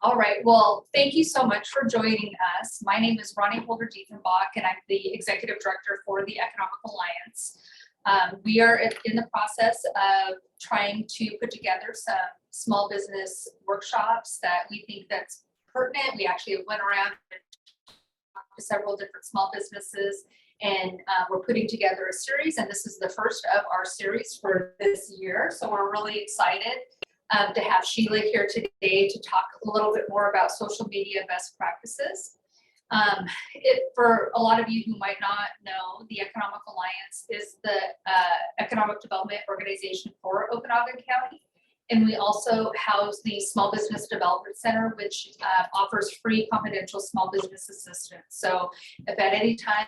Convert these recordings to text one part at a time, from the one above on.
All right, well, thank you so much for joining us. My name is Ronnie Holder-Diefenbach, and I'm the Executive Director for the Economic Alliance. We are in the process of trying to put together some small business workshops that we think that's pertinent. We actually went around and talked to several different small businesses, and we're putting together a series, and this is the first of our series for this year. So we're really excited to have Sheila here today to talk a little bit more about social media best practices. For a lot of you who might not know, the Economic Alliance is the economic development organization for Okanagan County. And we also house the Small Business Development Center, which offers free confidential small business assistance. So if at any time,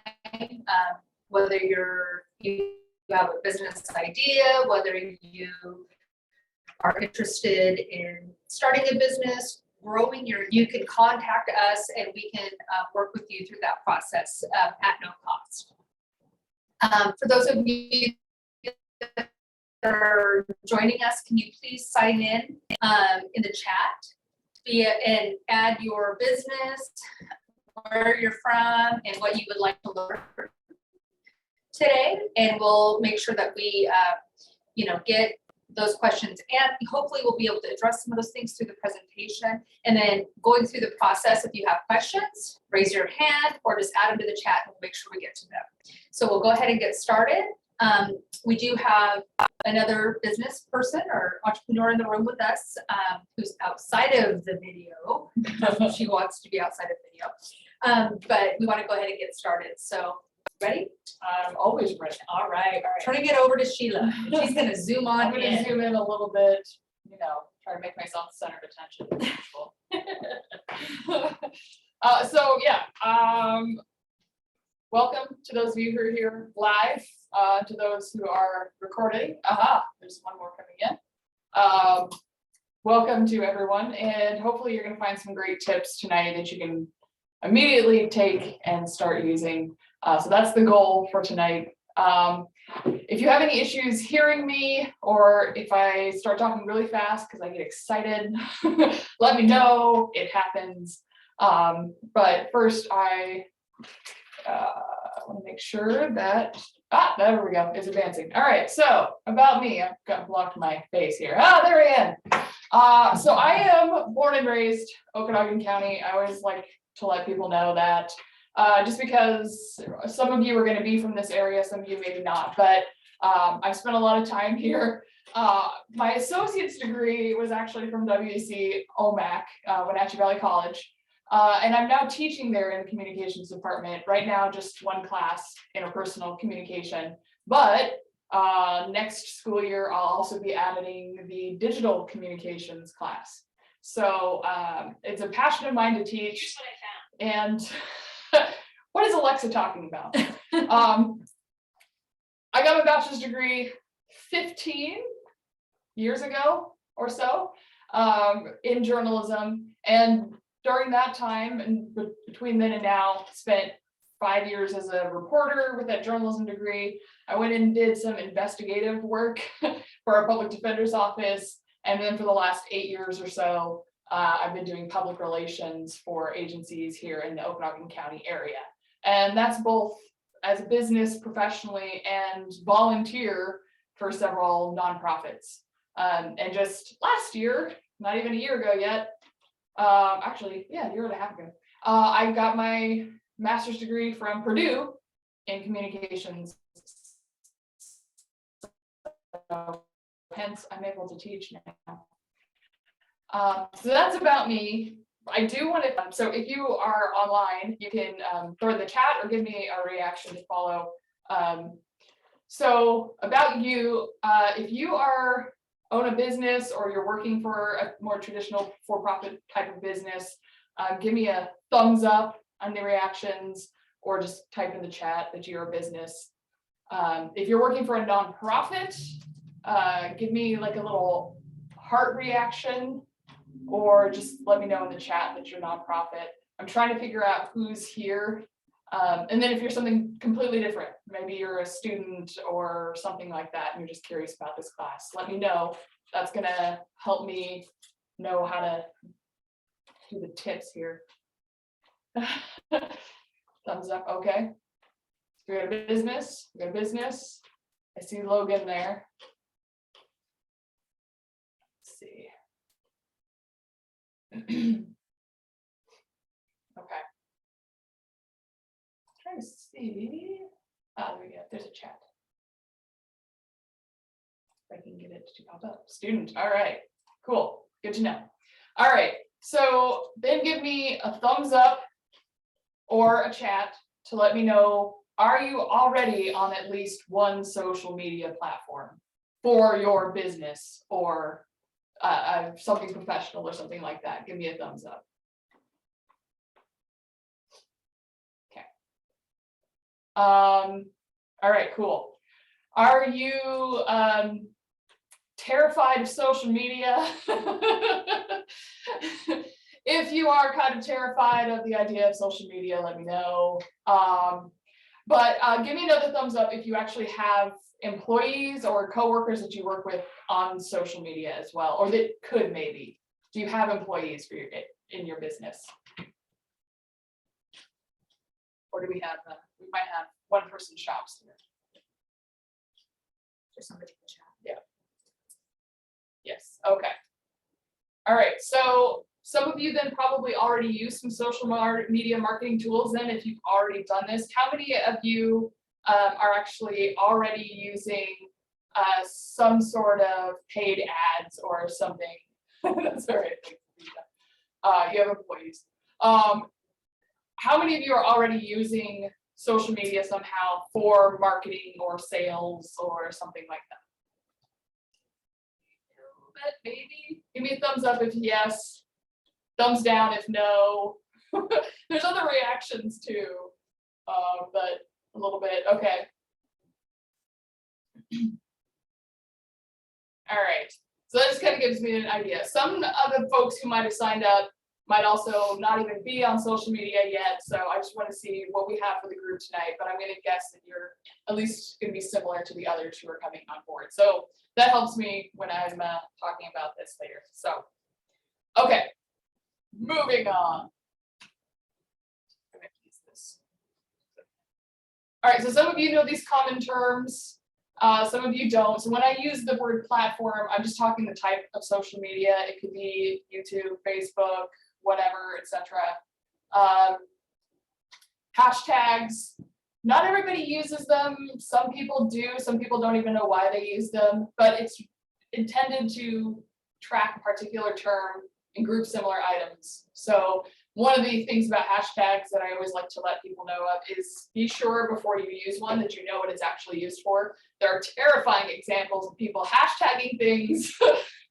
whether you have a business idea, whether you are interested in starting a business, you can contact us and we can work with you through that process at no cost. For those of you that are joining us, can you please sign in the chat and add your business, where you're from, and what you would like to learn today, and we'll make sure that we get those questions, and hopefully we'll be able to address some of those things through the presentation. And then going through the process, if you have questions, raise your hand or just add them to the chat and we'll make sure we get to them. So we'll go ahead and get started. We do have another business person or entrepreneur in the room with us who's outside of the video. She wants to be outside of video, but we want to go ahead and get started. So ready? I'm always ready. All right. Turning it over to Sheila. She's going to zoom on I'm going to zoom in a little bit, try to make myself the center of attention. So yeah, welcome to those of you who are here live, to those who are recording. There's one more coming in. Welcome to everyone, and hopefully you're going to find some great tips tonight that you can immediately take and start using. So that's the goal for tonight. If you have any issues hearing me, or if I start talking really fast because I get excited, let me know. It happens. But first I want to make sure that, there we go, it's advancing. All right, so about me, I've got blocked my face here. There I am. So I am born and raised Okanagan County. I always like to let people know that. Just because some of you are going to be from this area, some of you maybe not, but I've spent a lot of time here. My associate's degree was actually from WC OMAC, Wenatchee Valley College, and I'm now teaching there in the communications department. Right now, just one class, interpersonal communication, but next school year, I'll also be adding the digital communications class. So it's a passion of mine to teach. Here's what I found. And what is Alexa talking about? I got my bachelor's degree 15 years ago or so in journalism. And during that time, and between then and now, spent 5 years as a reporter with that journalism degree. I went and did some investigative work for our public defender's office. And then for the last 8 years or so, I've been doing public relations for agencies here in the Okanagan County area. And that's both as a business professionally and volunteer for several nonprofits. And just last year, not even a year ago yet, actually, yeah, a year and a half ago, I got my master's degree from Purdue in communications. So, hence, I'm able to teach now. So that's about me. I do want to, so if you are online, you can throw in the chat or give me a reaction to follow. So about you, if you own a business or you're working for a more traditional for-profit type of business, give me a thumbs up on the reactions or just type in the chat that you're a business. If you're working for a nonprofit, give me like a little heart reaction, or just let me know in the chat that you're nonprofit. I'm trying to figure out who's here. And then if you're something completely different, maybe you're a student or something like that, and you're just curious about this class, let me know. That's gonna help me know how to do the tips here. Thumbs up, okay. We got a business, we got a business. I see Logan there. Let's see. Okay. Trying to see. Oh, there we go. There's a chat. If I can get it to pop up. Student. All right. Cool. Good to know. All right. So then give me a thumbs up or a chat to let me know, are you already on at least one social media platform for your business or something professional or something like that? Give me a thumbs up. Okay. All right, cool. Are you terrified of social media? If you are kind of terrified of the idea of social media, let me know. But give me another thumbs up if you actually have employees or coworkers that you work with on social media as well, or that could maybe. Do you have employees for in your business? Or do we have, we might have one person shops here. There's somebody in the chat. Yeah. Yes, okay. All right, so some of you then probably already use some social media marketing tools then if you've already done this. How many of you are actually already using some sort of paid ads or something? That's all right. You have employees. How many of you are already using social media somehow for marketing or sales or something like that? Maybe. Give me a thumbs up if yes. Thumbs down if no. There's other reactions too, but a little bit. Okay. All right. So that just kind of gives me an idea. Some of the folks who might have signed up might also not even be on social media yet. So I just want to see what we have for the group tonight, but I'm going to guess that you're at least going to be similar to the others who are coming on board. So that helps me when I'm talking about this later. So, okay, moving on. I'm going to use this. All right, so some of you know these common terms. Some of you don't. So when I use the word platform, I'm just talking the type of social media. It could be YouTube, Facebook, whatever, etc. Hashtags. Not everybody uses them. Some people do. Some people don't even know why they use them. But it's intended to track a particular term and group similar items. So one of the things about hashtags that I always like to let people know of is be sure before you use one that you know what it's actually used for. There are terrifying examples of people hashtagging things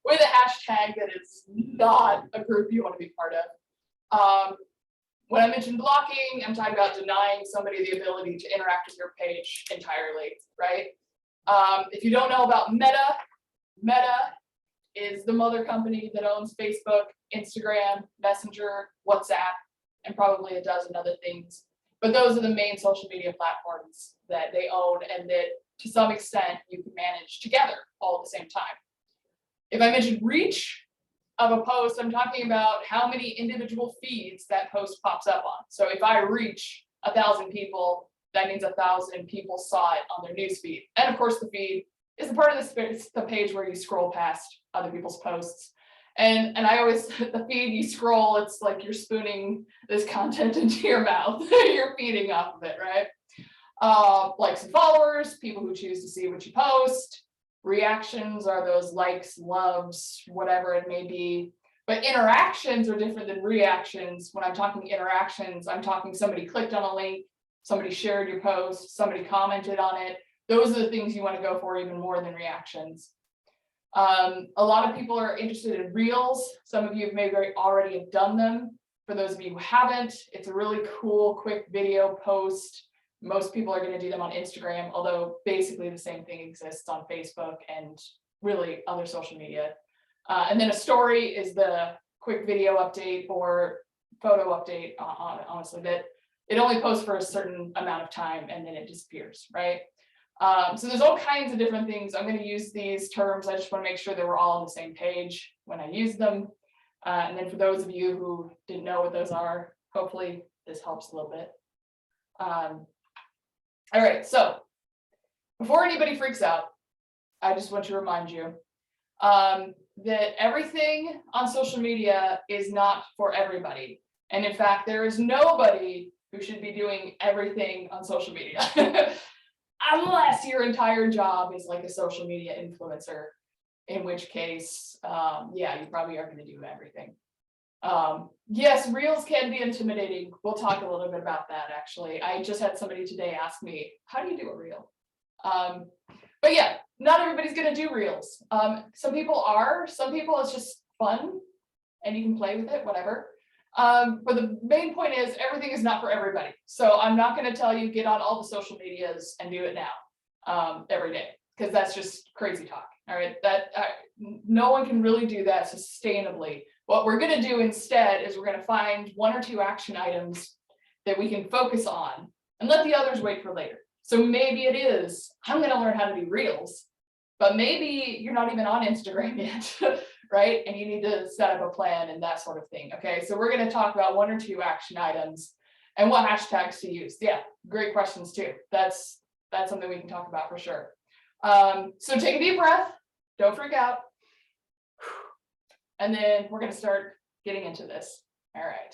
with a hashtag that is not a group you want to be part of. When I mention blocking, I'm talking about denying somebody the ability to interact with your page entirely, right? If you don't know about Meta, Meta is the mother company that owns Facebook, Instagram, Messenger, WhatsApp, and probably a dozen other things. But those are the main social media platforms that they own and that to some extent you can manage together all at the same time. If I mention reach of a post, I'm talking about how many individual feeds that post pops up on. So if I reach 1,000 people, that means 1,000 people saw it on their newsfeed. And of course the feed is the part of the page where you scroll past other people's posts. And I always, the feed you scroll, it's like you're spooning this content into your mouth. You're feeding off of it, right? Likes and followers, people who choose to see what you post. Reactions are those likes, loves, whatever it may be. But interactions are different than reactions. When I'm talking interactions, I'm talking somebody clicked on a link, somebody shared your post, somebody commented on it. Those are the things you want to go for even more than reactions. A lot of people are interested in reels. Some of you have maybe already have done them. For those of you who haven't, it's a really cool, quick video post. Most people are going to do them on Instagram, although basically the same thing exists on Facebook and really other social media. And then a story is the quick video update or photo update, honestly, that it only posts for a certain amount of time and then it disappears, right? So there's all kinds of different things. I'm going to use these terms. I just want to make sure that we're all on the same page when I use them. And then for those of you who didn't know what those are, hopefully this helps a little bit. All right, so before anybody freaks out, I just want to remind you that everything on social media is not for everybody. And in fact, there is nobody who should be doing everything on social media. Unless your entire job is like a social media influencer, in which case, yeah, you probably are going to do everything. Yes, reels can be intimidating. We'll talk a little bit about that, actually. I just had somebody today ask me, how do you do a reel? But yeah, not everybody's going to do reels. Some people are, some people it's just fun and you can play with it, whatever. But the main point is everything is not for everybody. So I'm not going to tell you get on all the social medias and do it now every day, because that's just crazy talk. All right, that no one can really do that sustainably. What we're going to do instead is we're going to find 1 or 2 action items that we can focus on and let the others wait for later. So maybe it is, I'm going to learn how to do reels, but maybe you're not even on Instagram yet, right? And you need to set up a plan and that sort of thing. Okay, so we're going to talk about 1 or 2 action items and what hashtags to use. Yeah, great questions too. That's something we can talk about for sure. So take a deep breath, don't freak out. And then we're going to start getting into this. All right.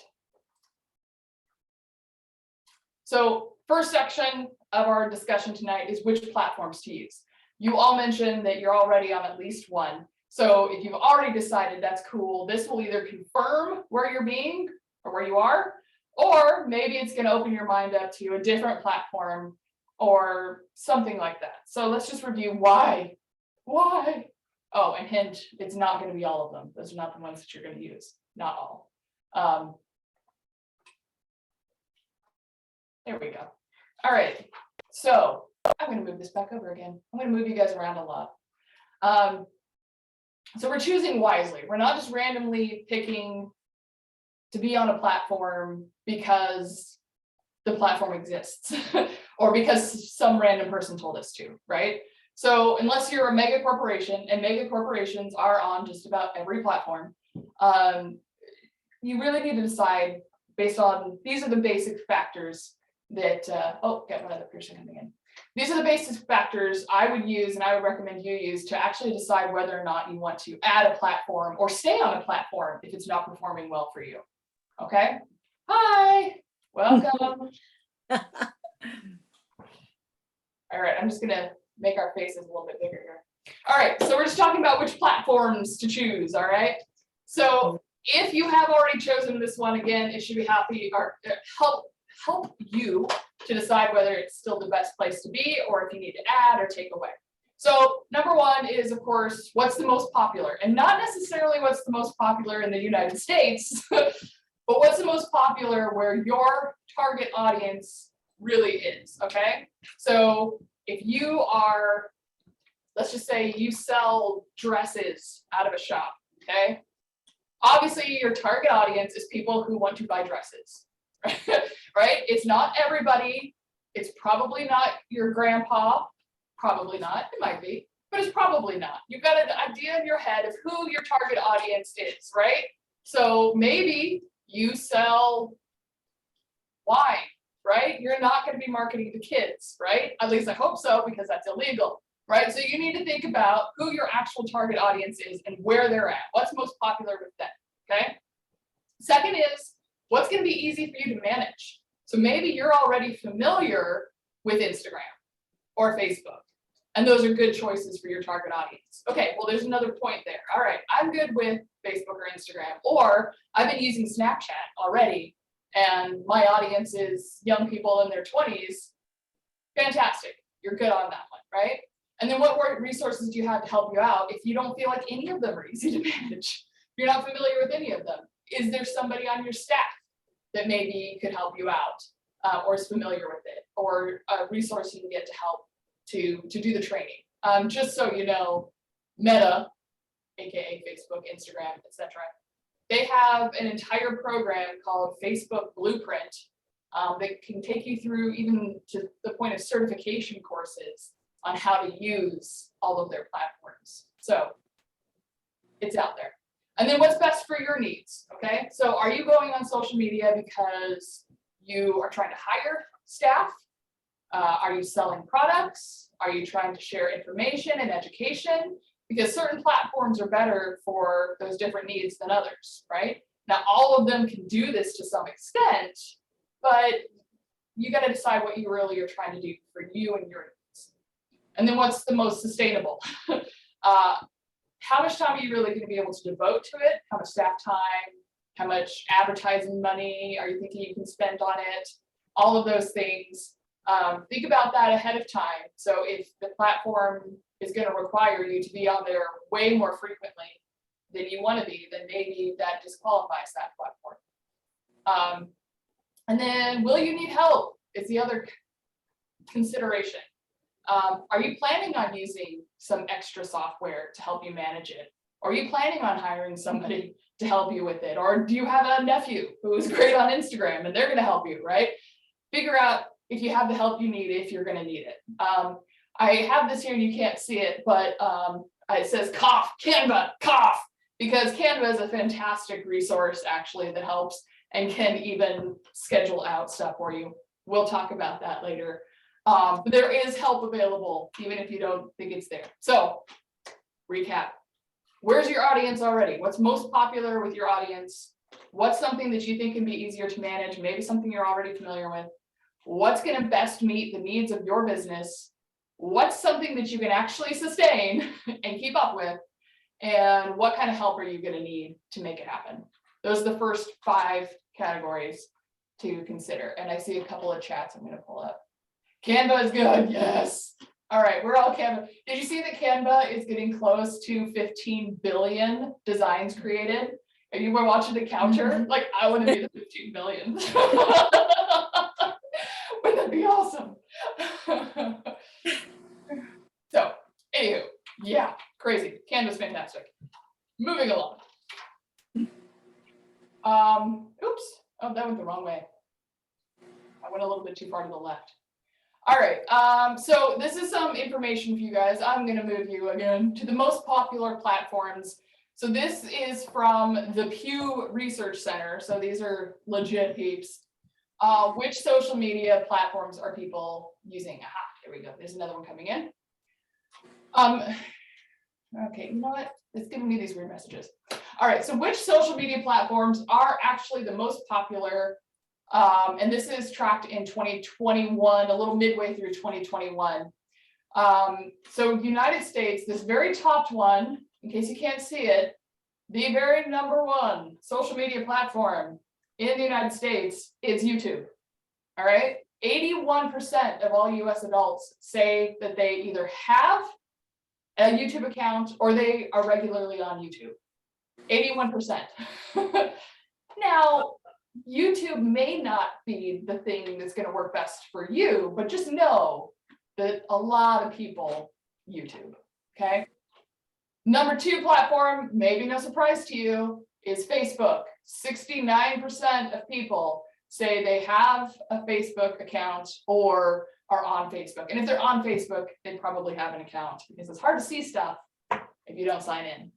So first section of our discussion tonight is which platforms to use. You all mentioned that you're already on at least one. So if you've already decided, that's cool. This will either confirm where you're being or where you are, or maybe it's going to open your mind up to a different platform or something like that. So let's just review why. Why? Oh, and hint, it's not going to be all of them. Those are not the ones that you're going to use. Not all. There we go. All right. So I'm going to move this back over again. I'm going to move you guys around a lot. So we're choosing wisely. We're not just randomly picking to be on a platform because the platform exists or because some random person told us to, right? So unless you're a mega corporation, and mega corporations are on just about every platform, you really need to decide based on, these are the basic factors that, oh, got one other person coming in. These are the basic factors I would use and I would recommend you use to actually decide whether or not you want to add a platform or stay on a platform if it's not performing well for you. Okay? Hi, welcome. All right, I'm just gonna make our faces a little bit bigger here. All right, so we're just talking about which platforms to choose, all right? So if you have already chosen this one, again, it should be happy or help you to decide whether it's still the best place to be or if you need to add or take away. So number 1 is, of course, what's the most popular, and not necessarily what's the most popular in the United States, but what's the most popular where your target audience really is, okay? So if you are, let's just say you sell dresses out of a shop, okay? Obviously, your target audience is people who want to buy dresses, right? It's not everybody. It's probably not your grandpa. Probably not. It might be, but it's probably not. You've got an idea in your head of who your target audience is, right? So maybe you sell wine, right? You're not going to be marketing to kids, right? At least I hope so, because that's illegal, right? So you need to think about who your actual target audience is and where they're at. What's most popular with them, okay? Second is, what's going to be easy for you to manage? So maybe you're already familiar with Instagram or Facebook, and those are good choices for your target audience. Okay, well, there's another point there. All right, I'm good with Facebook or Instagram, or I've been using Snapchat already, and my audience is young people in their 20s. Fantastic, you're good on that one, right? And then what resources do you have to help you out if you don't feel like any of them are easy to manage? You're not familiar with any of them. Is there somebody on your staff that maybe could help you out or is familiar with it, or a resource you can get to help to do the training? Just so you know, Meta, aka Facebook, Instagram, etc., they have an entire program called Facebook Blueprint that can take you through even to the point of certification courses on how to use all of their platforms. So it's out there. And then what's best for your needs, okay? So are you going on social media because you are trying to hire staff? Are you selling products? Are you trying to share information and education? Because certain platforms are better for those different needs than others, right? Now, all of them can do this to some extent, but you got to decide what you really are trying to do for you and your needs. And then what's the most sustainable? How much time are you really going to be able to devote to it? How much staff time? How much advertising money are you thinking you can spend on it? All of those things. Think about that ahead of time. So if the platform is going to require you to be on there way more frequently than you want to be, then maybe that disqualifies that platform. And then will you need help? Is the other consideration. Are you planning on using some extra software to help you manage it? Or are you planning on hiring somebody to help you with it? Or do you have a nephew who is great on Instagram and they're going to help you, right? Figure out if you have the help you need, if you're going to need it. I have this here and you can't see it, but it says cough, Canva, cough, because Canva is a fantastic resource actually that helps and can even schedule out stuff for you. We'll talk about that later. But there is help available, even if you don't think it's there. So, recap. Where's your audience already? What's most popular with your audience? What's something that you think can be easier to manage? Maybe something you're already familiar with. What's going to best meet the needs of your business? What's something that you can actually sustain and keep up with? And what kind of help are you going to need to make it happen? Those are the first 5 categories to consider. And I see a couple of chats I'm going to pull up. Canva is good. Yes. All right. We're all Canva. Did you see that Canva is getting close to 15 billion designs created? And you were watching the counter? Like, I want to be the 15 billion. Wouldn't that be awesome? So, anywho, yeah, crazy. Canva's fantastic. Moving along. Oops. Oh, that went the wrong way. I went a little bit too far to the left. All right, so this is some information for you guys. I'm gonna move you again to the most popular platforms. So this is from the Pew Research Center. So these are legit peeps. Which social media platforms are people using? Aha, here we go. There's another one coming in. Okay, you know what? It's giving me these weird messages. All right, so which social media platforms are actually the most popular? And this is tracked in 2021, a little midway through 2021. So United States, this very top one, in case you can't see it, the very #1 social media platform in the United States is YouTube. All right, 81% of all US adults say that they either have a YouTube account or they are regularly on YouTube. 81%. Now, YouTube may not be the thing that's going to work best for you, but just know that a lot of people YouTube, okay? #2 platform, maybe no surprise to you, is Facebook. 69% of people say they have a Facebook account or are on Facebook. And if they're on Facebook, they probably have an account because it's hard to see stuff if you don't sign in.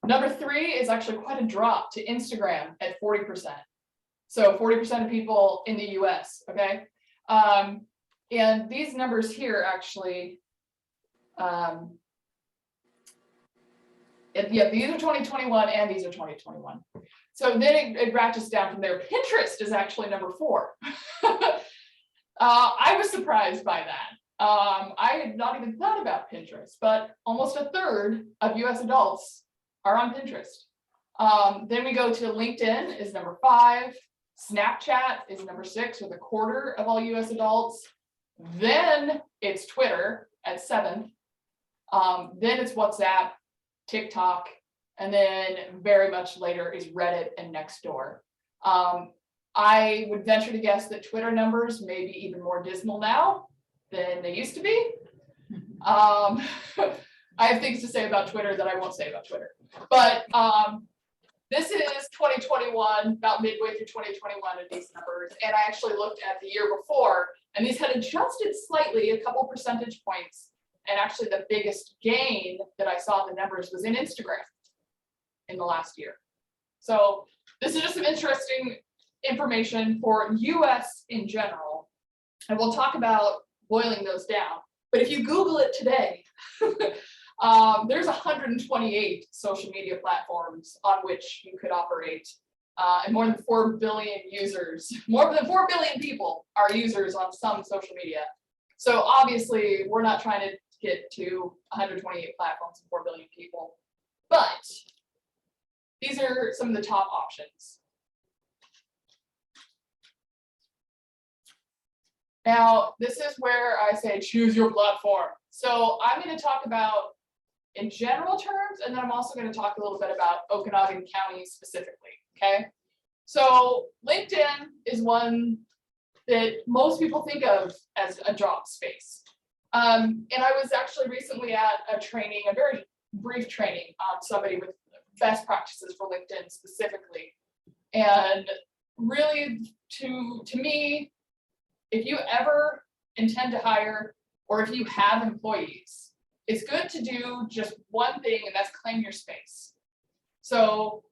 #3 is actually quite a drop to Instagram at 40%. So 40% of people in the US, okay? And these numbers here actually, yeah, these are 2021 and these are 2021. So then it ratchets down from there. Pinterest is actually #4. I was surprised by that. I had not even thought about Pinterest, but almost 1/3 of US adults are on Pinterest. Then we go to LinkedIn is #5. Snapchat is #6 with 1/4 of all US adults. Then it's Twitter at 7th. Then it's WhatsApp, TikTok, and then very much later is Reddit and Nextdoor. I would venture to guess that Twitter numbers may be even more dismal now than they used to be. I have things to say about Twitter that I won't say about Twitter. But this is 2021, about midway through 2021 of these numbers. And I actually looked at the year before, and these had adjusted slightly, a couple percentage points. And actually the biggest gain that I saw in the numbers was in Instagram. in the last year. So this is just some interesting information for US in general. And we'll talk about boiling those down. But if you Google it today, there's 128 social media platforms on which you could operate. And more than 4 billion users, more than 4 billion people are users on some social media. So obviously we're not trying to get to 128 platforms and 4 billion people, but these are some of the top options. Now, this is where I say choose your platform. So I'm going to talk about in general terms, and then I'm also going to talk a little bit about Okanagan County specifically, okay? So LinkedIn is one that most people think of as a job space. And I was actually recently at a training, a very brief training on somebody with best practices for LinkedIn specifically. And really, to me, if you ever intend to hire or if you have employees, it's good to do just one thing, and that's claim your space. So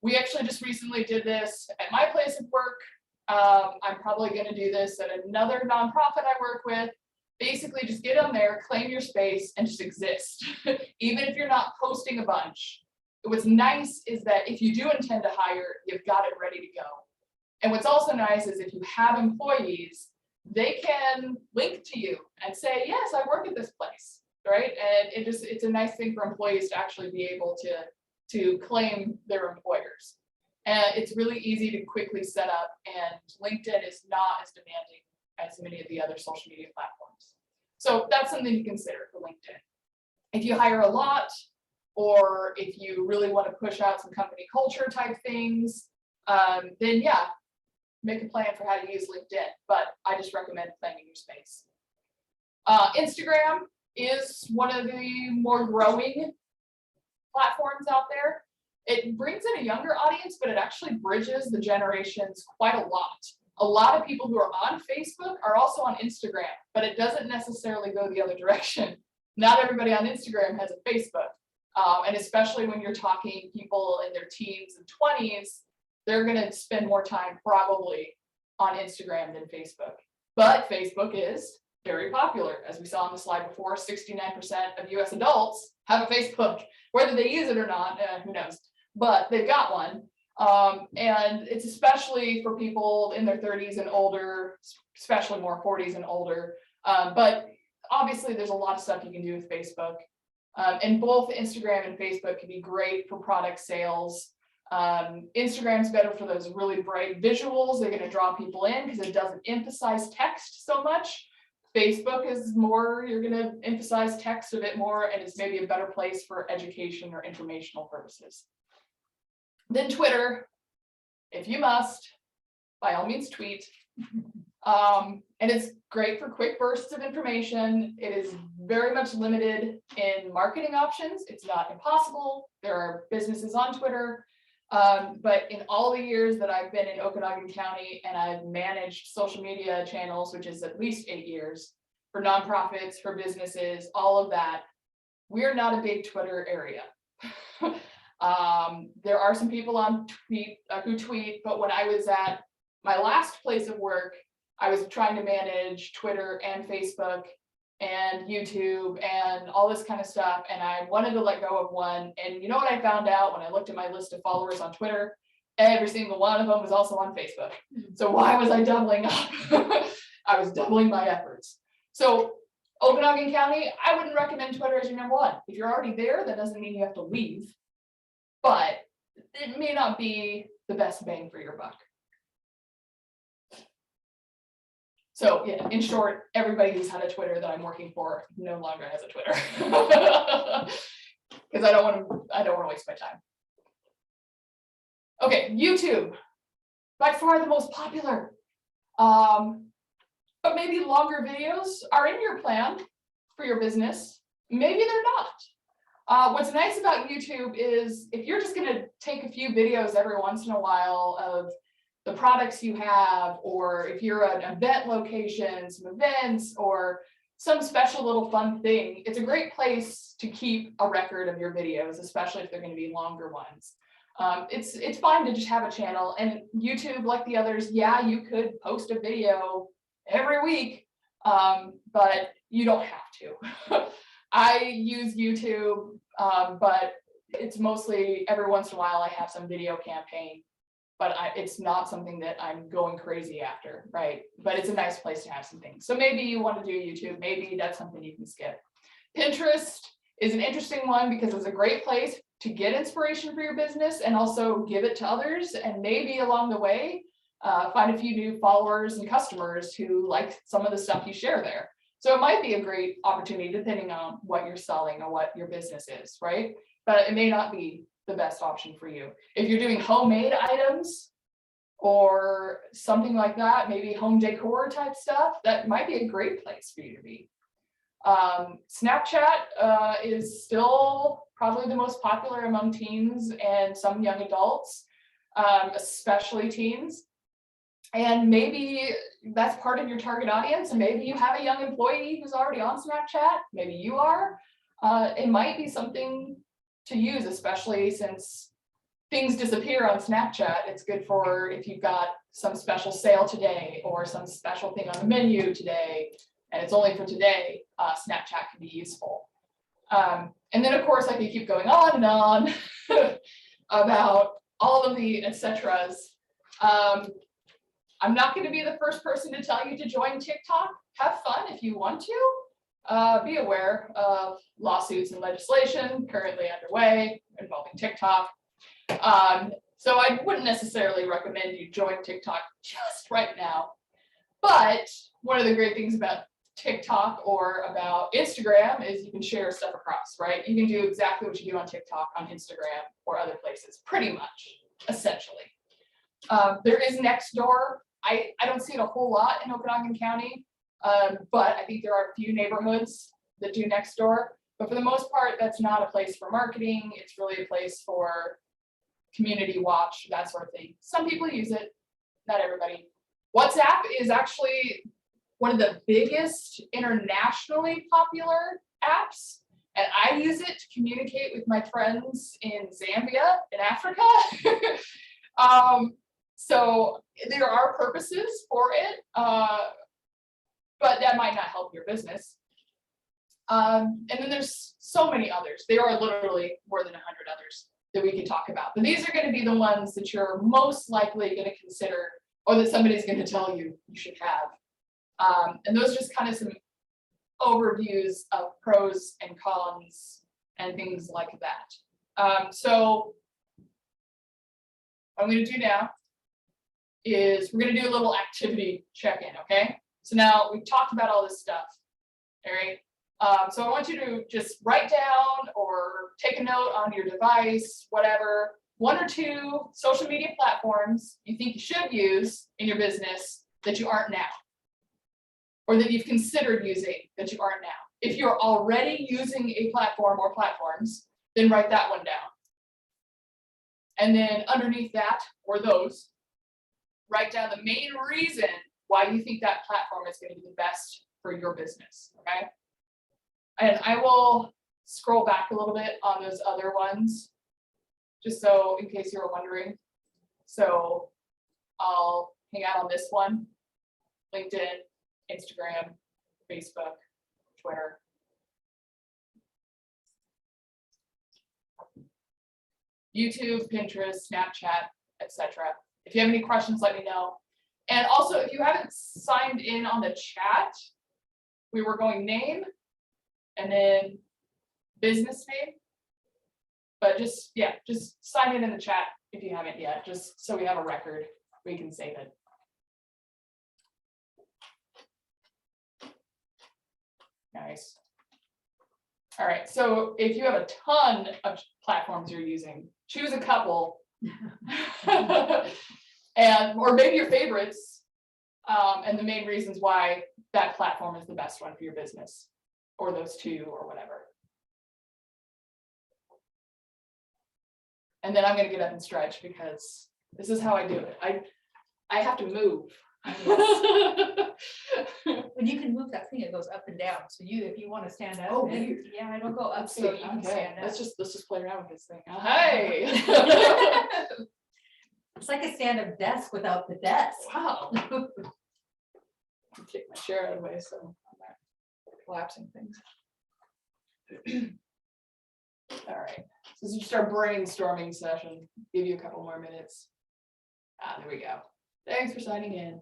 we actually just recently did this at my place of work. I'm probably going to do this at another nonprofit I work with. Basically, just get on there, claim your space, and just exist, even if you're not posting a bunch. What's nice is that if you do intend to hire, you've got it ready to go. And what's also nice is if you have employees, they can link to you and say, yes, I work at this place, right? And it's a nice thing for employees to actually be able to claim their employers. And it's really easy to quickly set up, and LinkedIn is not as demanding as many of the other social media platforms. So that's something to consider for LinkedIn. If you hire a lot, or if you really want to push out some company culture type things, then yeah, make a plan for how to use LinkedIn, but I just recommend claiming your space. Instagram is one of the more growing platforms out there. It brings in a younger audience, but it actually bridges the generations quite a lot. A lot of people who are on Facebook are also on Instagram, but it doesn't necessarily go the other direction. Not everybody on Instagram has a Facebook. And especially when you're talking people in their teens and 20s, they're going to spend more time probably on Instagram than Facebook. But Facebook is very popular. As we saw on the slide before, 69% of US adults have a Facebook. Whether they use it or not, who knows? But they've got one. And it's especially for people in their 30s and older, especially more 40s and older. But obviously there's a lot of stuff you can do with Facebook. And both Instagram and Facebook can be great for product sales. Instagram's better for those really bright visuals. They're going to draw people in because it doesn't emphasize text so much. Facebook is more, you're going to emphasize text a bit more, and it's maybe a better place for education or informational purposes. Then Twitter, if you must, by all means tweet. And it's great for quick bursts of information. It is very much limited in marketing options. It's not impossible. There are businesses on Twitter. But in all the years that I've been in Okanagan County and I've managed social media channels, which is at least 8 years, for nonprofits, for businesses, all of that, we're not a big Twitter area. There are some people on who tweet, but when I was at my last place of work, I was trying to manage Twitter and Facebook and YouTube and all this kind of stuff. And I wanted to let go of one. And you know what I found out when I looked at my list of followers on Twitter? Every single one of them was also on Facebook. So why was I doubling up? I was doubling my efforts. So Okanagan County, I wouldn't recommend Twitter as your number one. If you're already there, that doesn't mean you have to leave. But it may not be the best bang for your buck. So yeah, in short, everybody who's had a Twitter that I'm working for no longer has a Twitter. Because I don't want to waste my time. Okay, YouTube, by far the most popular. But maybe longer videos are in your plan for your business. Maybe they're not. What's nice about YouTube is if you're just going to take a few videos every once in a while of the products you have, or if you're at an event location, some events, or some special little fun thing, it's a great place to keep a record of your videos, especially if they're going to be longer ones. It's fine to just have a channel, and YouTube, like the others, yeah, you could post a video every week, but you don't have to. I use YouTube, but it's mostly every once in a while I have some video campaign, but it's not something that I'm going crazy after, right? But it's a nice place to have some things. So maybe you want to do YouTube, maybe that's something you can skip. Pinterest is an interesting one because it's a great place to get inspiration for your business and also give it to others, and maybe along the way, find a few new followers and customers who like some of the stuff you share there. So it might be a great opportunity depending on what you're selling or what your business is, right? But it may not be the best option for you. If you're doing homemade items or something like that, maybe home decor type stuff, that might be a great place for you to be. Snapchat is still probably the most popular among teens and some young adults, especially teens. And maybe that's part of your target audience, and maybe you have a young employee who's already on Snapchat, maybe you are. It might be something to use, especially since things disappear on Snapchat. It's good for if you've got some special sale today or some special thing on the menu today, and it's only for today, Snapchat can be useful. And then of course I could keep going on and on about all of the et ceteras. I'm not going to be the first person to tell you to join TikTok. Have fun if you want to. Be aware of lawsuits and legislation currently underway involving TikTok. So I wouldn't necessarily recommend you join TikTok just right now. But one of the great things about TikTok or about Instagram is you can share stuff across, right? You can do exactly what you do on TikTok on Instagram or other places, pretty much, essentially. There is Nextdoor. I don't see it a whole lot in Okanagan County, but I think there are a few neighborhoods that do Nextdoor. But for the most part, that's not a place for marketing. It's really a place for community watch, that sort of thing. Some people use it, not everybody. WhatsApp is actually one of the biggest internationally popular apps, and I use it to communicate with my friends in Zambia, in Africa. So there are purposes for it, but that might not help your business. And then there's so many others. There are literally more than 100 others that we could talk about. But these are going to be the ones that you're most likely going to consider, or that somebody's going to tell you you should have. And those are just kind of some overviews of pros and cons and things like that. So what I'm going to do now is we're going to do a little activity check-in, okay? So now we've talked about all this stuff, all right? So I want you to just write down or take a note on your device, whatever, 1 or 2 social media platforms you think you should use in your business that you aren't now, or that you've considered using that you aren't now. If you're already using a platform or platforms, then write that one down. And then underneath that, or those, write down the main reason why you think that platform is going to be the best for your business, okay? And I will scroll back a little bit on those other ones, just so in case you were wondering. So I'll hang out on this one: LinkedIn, Instagram, Facebook, Twitter. YouTube, Pinterest, Snapchat, etc. If you have any questions, let me know. And also, if you haven't signed in on the chat, we were going name and then business name. But just sign in the chat if you haven't yet, just so we have a record, we can save it. Nice. All right, so if you have a ton of platforms you're using, choose a couple. Or maybe your favorites, and the main reasons why that platform is the best one for your business, or those 2, or whatever. And then I'm going to get up and stretch because this is how I do it. I have to move And you can move that thing, it goes up and down, so if you want to stand up. Oh, then- weird. Yeah, it'll go up, Let's so see. you can Okay, stand up. let's just play around with this thing. Hey. It's like a stand-up desk without the desk. Wow. Take my chair out of the way so I'm not collapsing things. All right, so this is just our brainstorming session. Give you a couple more minutes. There we go. Thanks for signing in.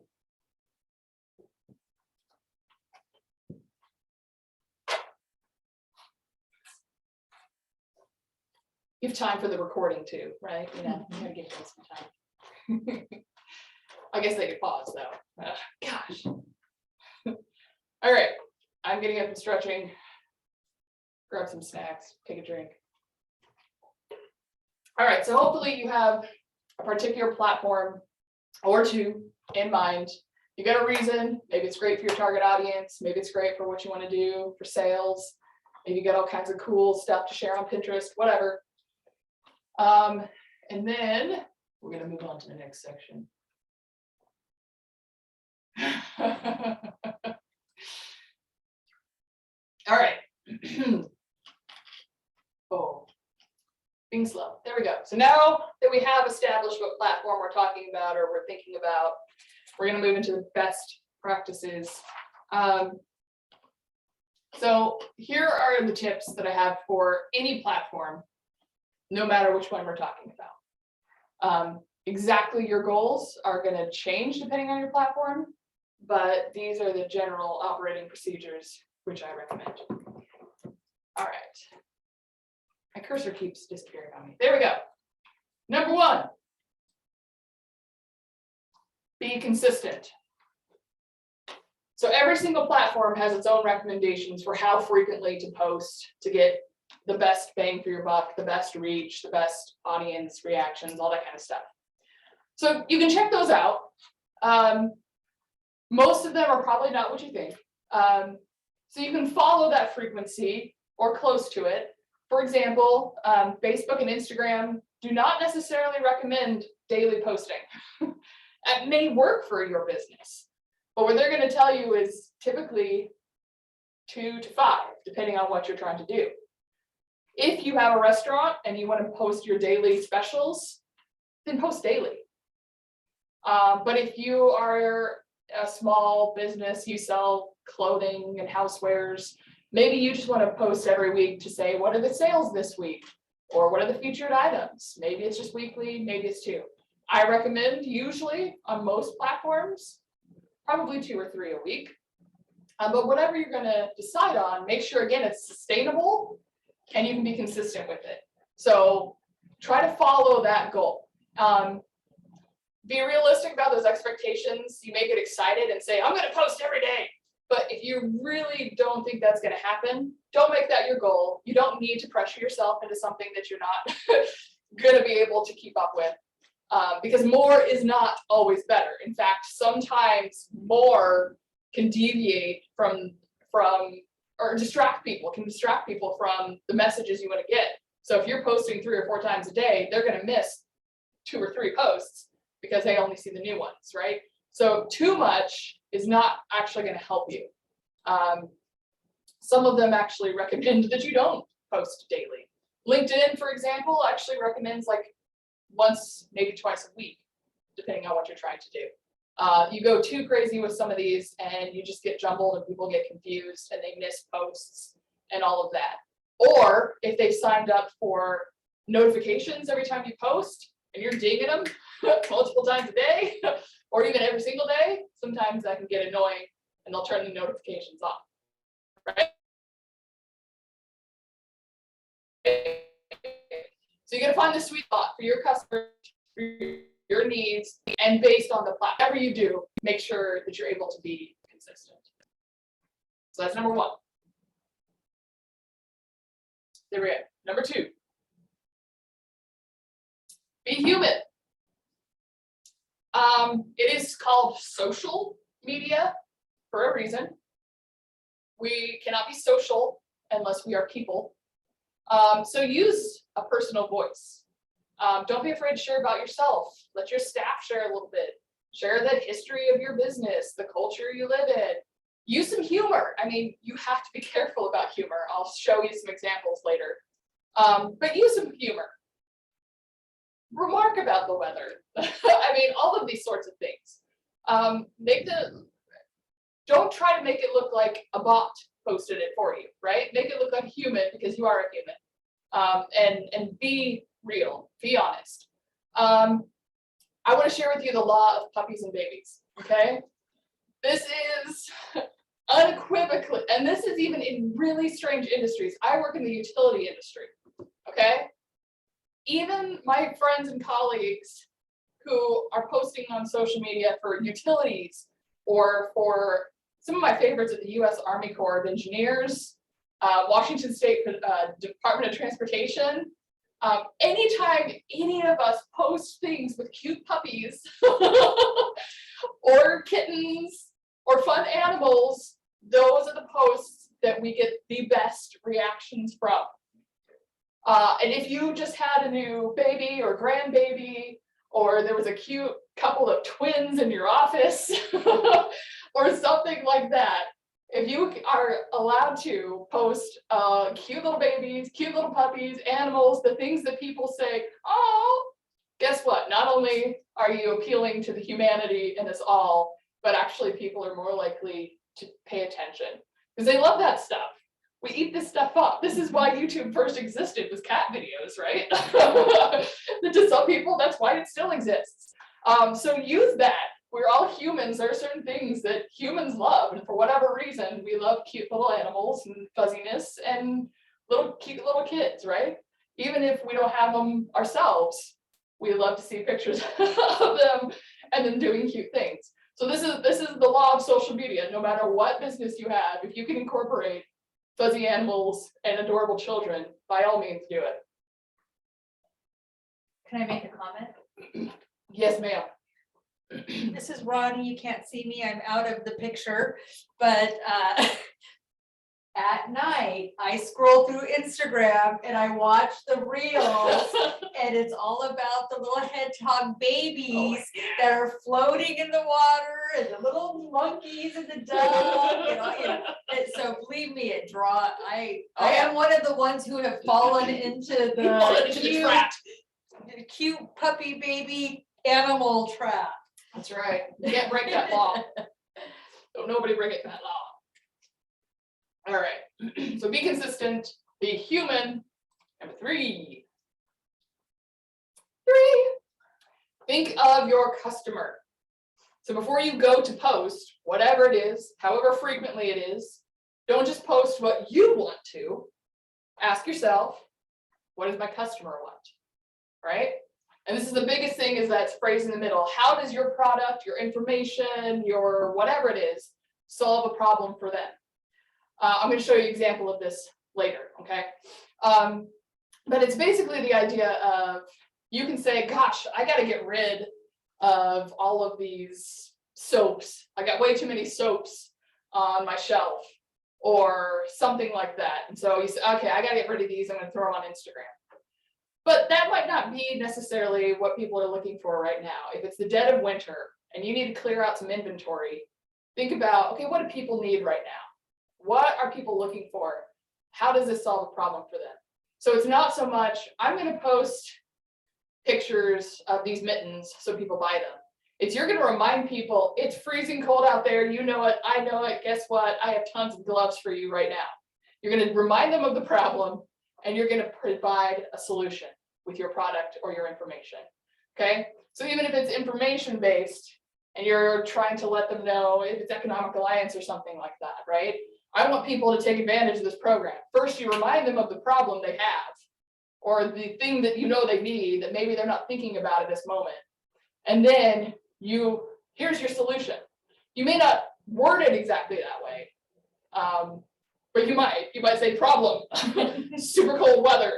Give time for the recording too, right? You know, you gotta give it some time. I guess they could pause though. Gosh. All right, I'm getting up and stretching. Grab some snacks, take a drink. All right, so hopefully you have a particular platform or two in mind. You got a reason, maybe it's great for your target audience, maybe it's great for what you want to do for sales, maybe you got all kinds of cool stuff to share on Pinterest, whatever. And then we're gonna move on to the next section. All right. Oh, being slow. There we go. So now that we have established what platform we're talking about or we're thinking about, we're going to move into the best practices. So here are the tips that I have for any platform, no matter which one we're talking about. Exactly your goals are going to change depending on your platform, but these are the general operating procedures which I recommend. All right. My cursor keeps disappearing on me. There we go. Number one, be consistent. So every single platform has its own recommendations for how frequently to post to get the best bang for your buck, the best reach, the best audience reactions, all that kind of stuff. So you can check those out. Most of them are probably not what you think. So you can follow that frequency or close to it. For example, Facebook and Instagram do not necessarily recommend daily posting. It may work for your business, but what they're going to tell you is typically 2 to 5, depending on what you're trying to do. If you have a restaurant and you want to post your daily specials, then post daily. But if you are a small business, you sell clothing and housewares, maybe you just want to post every week to say, what are the sales this week? Or what are the featured items? Maybe it's just weekly, maybe it's 2. I recommend usually on most platforms, probably 2 or 3 a week. But whatever you're going to decide on, make sure, again, it's sustainable and you can be consistent with it. So try to follow that goal. Be realistic about those expectations. You may get excited and say, I'm going to post every day. But if you really don't think that's going to happen, don't make that your goal. You don't need to pressure yourself into something that you're not going to be able to keep up with. Because more is not always better. In fact, sometimes more can deviate from or distract people, can distract people from the messages you want to get. So if you're posting 3 or 4 times a day, they're going to miss 2 or 3 posts because they only see the new ones, right? So too much is not actually going to help you. Some of them actually recommend that you don't post daily. LinkedIn, for example, actually recommends like once, maybe twice a week, depending on what you're trying to do. You go too crazy with some of these and you just get jumbled and people get confused and they miss posts and all of that. Or if they've signed up for notifications every time you post and you're dinging them multiple times a day or even every single day, sometimes that can get annoying and they'll turn the notifications off, right? So you got to find the sweet spot for your customers, for your needs, and based on the platform. Whatever you do, make sure that you're able to be consistent. So that's number 1. There we go. Number 2. Be human. It is called social media for a reason. We cannot be social unless we are people. So use a personal voice. Don't be afraid to share about yourself. Let your staff share a little bit. share the history of your business, the culture you live in. Use some humor. I mean, you have to be careful about humor. I'll show you some examples later. But use some humor. Remark about the weather. I mean, all of these sorts of things. Don't try to make it look like a bot posted it for you, right? Make it look like human because you are a human. And be real, be honest. I want to share with you the law of puppies and babies, okay? This is unequivocally, and this is even in really strange industries. I work in the utility industry, okay? Even my friends and colleagues who are posting on social media for utilities or for some of my favorites at the US Army Corps of Engineers, Washington State Department of Transportation, anytime any of us post things with cute puppies or kittens or fun animals, those are the posts that we get the best reactions from. And if you just had a new baby or grandbaby, or there was a cute couple of twins in your office or something like that, if you are allowed to post cute little babies, cute little puppies, animals, the things that people say, oh, guess what? Not only are you appealing to the humanity in us all, but actually people are more likely to pay attention because they love that stuff. We eat this stuff up. This is why YouTube first existed, was cat videos, right? To some people, that's why it still exists. So use that. We're all humans. There are certain things that humans love, and for whatever reason, we love cute little animals and fuzziness and cute little kids, right? Even if we don't have them ourselves, we love to see pictures of them and them doing cute things. So this is the law of social media. No matter what business you have, if you can incorporate fuzzy animals and adorable children, by all means do it. Can I make a comment? Yes, ma'am. This is Ronnie. You can't see me. I'm out of the picture, but at night I scroll through Instagram and I watch the reels, and it's all about the little hedgehog babies that are floating in the water, and the little monkeys and the dog, and all, and so believe me, it draws. I am one of the ones who have fallen into the cute puppy baby animal trap. That's right. You can't break that law. Don't nobody break it, that law. All right. So be consistent, be human. Number 3. Think of your customer. So before you go to post, whatever it is, however frequently it is, don't just post what you want to. Ask yourself, what does my customer want? Right? And this is the biggest thing, is that phrase in the middle. How does your product, your information, your whatever it is, solve a problem for them? I'm going to show you an example of this later, okay? But it's basically the idea of, you can say, gosh, I got to get rid of all of these soaps. I got way too many soaps on my shelf, or something like that. And so you say, okay, I got to get rid of these. I'm going to throw them on Instagram. But that might not be necessarily what people are looking for right now. If it's the dead of winter and you need to clear out some inventory, think about, okay, what do people need right now? What are people looking for? How does this solve a problem for them? So it's not so much, I'm going to post pictures of these mittens so people buy them. It's, you're going to remind people, it's freezing cold out there. You know it. I know it. Guess what? I have tons of gloves for you right now. You're going to remind them of the problem, and you're going to provide a solution with your product or your information. Okay. So even if it's information based and you're trying to let them know, if it's Economic Alliance or something like that, right? I want people to take advantage of this program. First, you remind them of the problem they have, or the thing that you know they need that maybe they're not thinking about at this moment. And then here's your solution. You may not word it exactly that way, but you might say problem, super cold weather,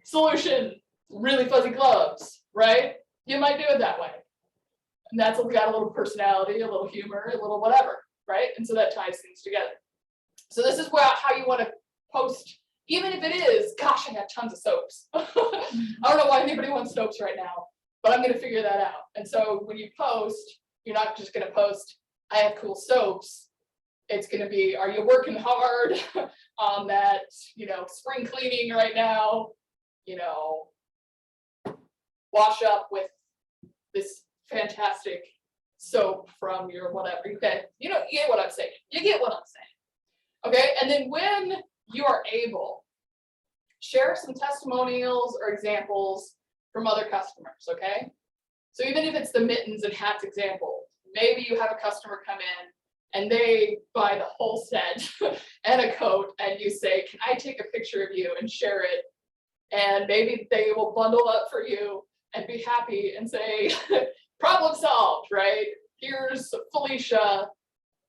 solution, really fuzzy gloves, right? You might do it that way. And that's got a little personality, a little humor, a little whatever, right? And so that ties things together. So this is how you want to post, even if it is, gosh, I got tons of soaps. I don't know why anybody wants soaps right now, but I'm going to figure that out. And so when you post, You're not just gonna post, I have cool soaps. It's gonna be, are you working hard on that, spring cleaning right now? Wash up with this fantastic soap from your whatever, okay? You get what I'm saying. You get what I'm saying. Okay, and then when you are able, share some testimonials or examples from other customers, okay? So even if it's the mittens and hats example, maybe you have a customer come in and they buy the whole set and a coat, and you say, can I take a picture of you and share it? And maybe they will bundle up for you and be happy and say, problem solved, right? Here's Felicia,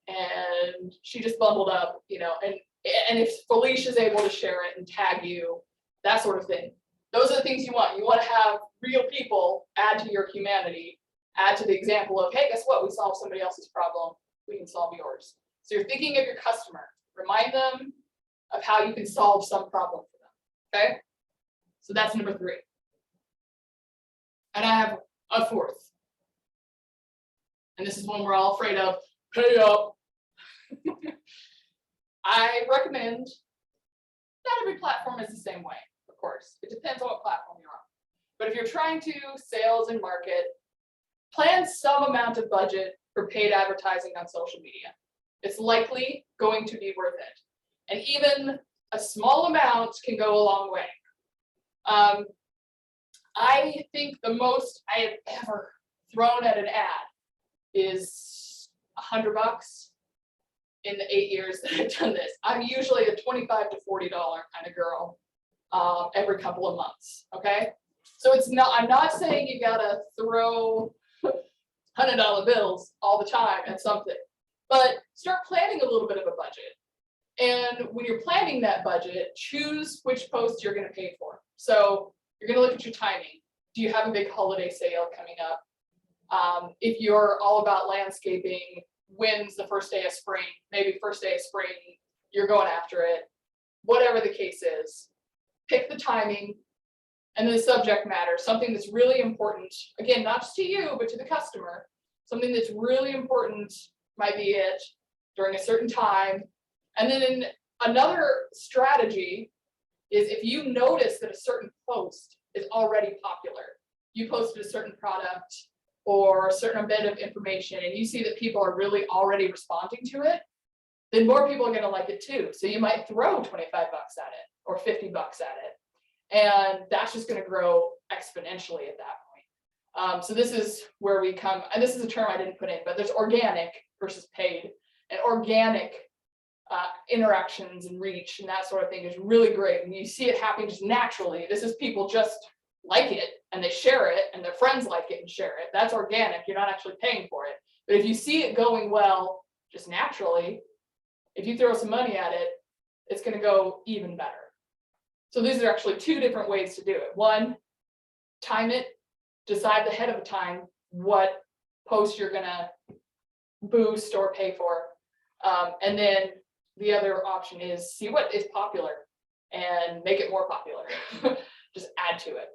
and she just bundled up, and if Felicia's able to share it and tag you, that sort of thing. Those are the things you want. You want to have real people add to your humanity, add to the example of, hey, guess what? We solved somebody else's problem. We can solve yours. So you're thinking of your customer. Remind them of how you can solve some problem for them, okay? So that's number 3. And I have a 4th. And this is one we're all afraid of, pay up. I recommend, not every platform is the same way, of course. It depends on what platform you're on. But if you're trying to sales and market, plan some amount of budget for paid advertising on social media. It's likely going to be worth it. And even a small amount can go a long way. I think the most I have ever thrown at an ad is $100 in the 8 years that I've done this. I'm usually a $25 to $40 kind of girl every couple of months, okay? So I'm not saying you gotta throw $100 bills all the time at something, but start planning a little bit of a budget. And when you're planning that budget, choose which post you're gonna pay for. So you're gonna look at your timing. Do you have a big holiday sale coming up? If you're all about landscaping, when's the first day of spring? Maybe first day of spring, you're going after it. Whatever the case is, pick the timing and the subject matter, something that's really important. Again, not just to you, but to the customer. Something that's really important might be it during a certain time. And then another strategy is if you notice that a certain post is already popular, you posted a certain product or a certain bit of information and you see that people are really already responding to it, then more people are going to like it too. So you might throw 25 bucks at it or 50 bucks at it. And that's just going to grow exponentially at that point. So this is where we come, and this is a term I didn't put in, but there's organic versus paid. And organic interactions and reach and that sort of thing is really great. And you see it happening just naturally. This is people just like it and they share it and their friends like it and share it. That's organic. You're not actually paying for it. But if you see it going well, just naturally, if you throw some money at it, it's going to go even better. So these are actually 2 different ways to do it. One, time it, decide ahead of time what post you're going to boost or pay for. And then the other option is see what is popular and make it more popular. Just add to it.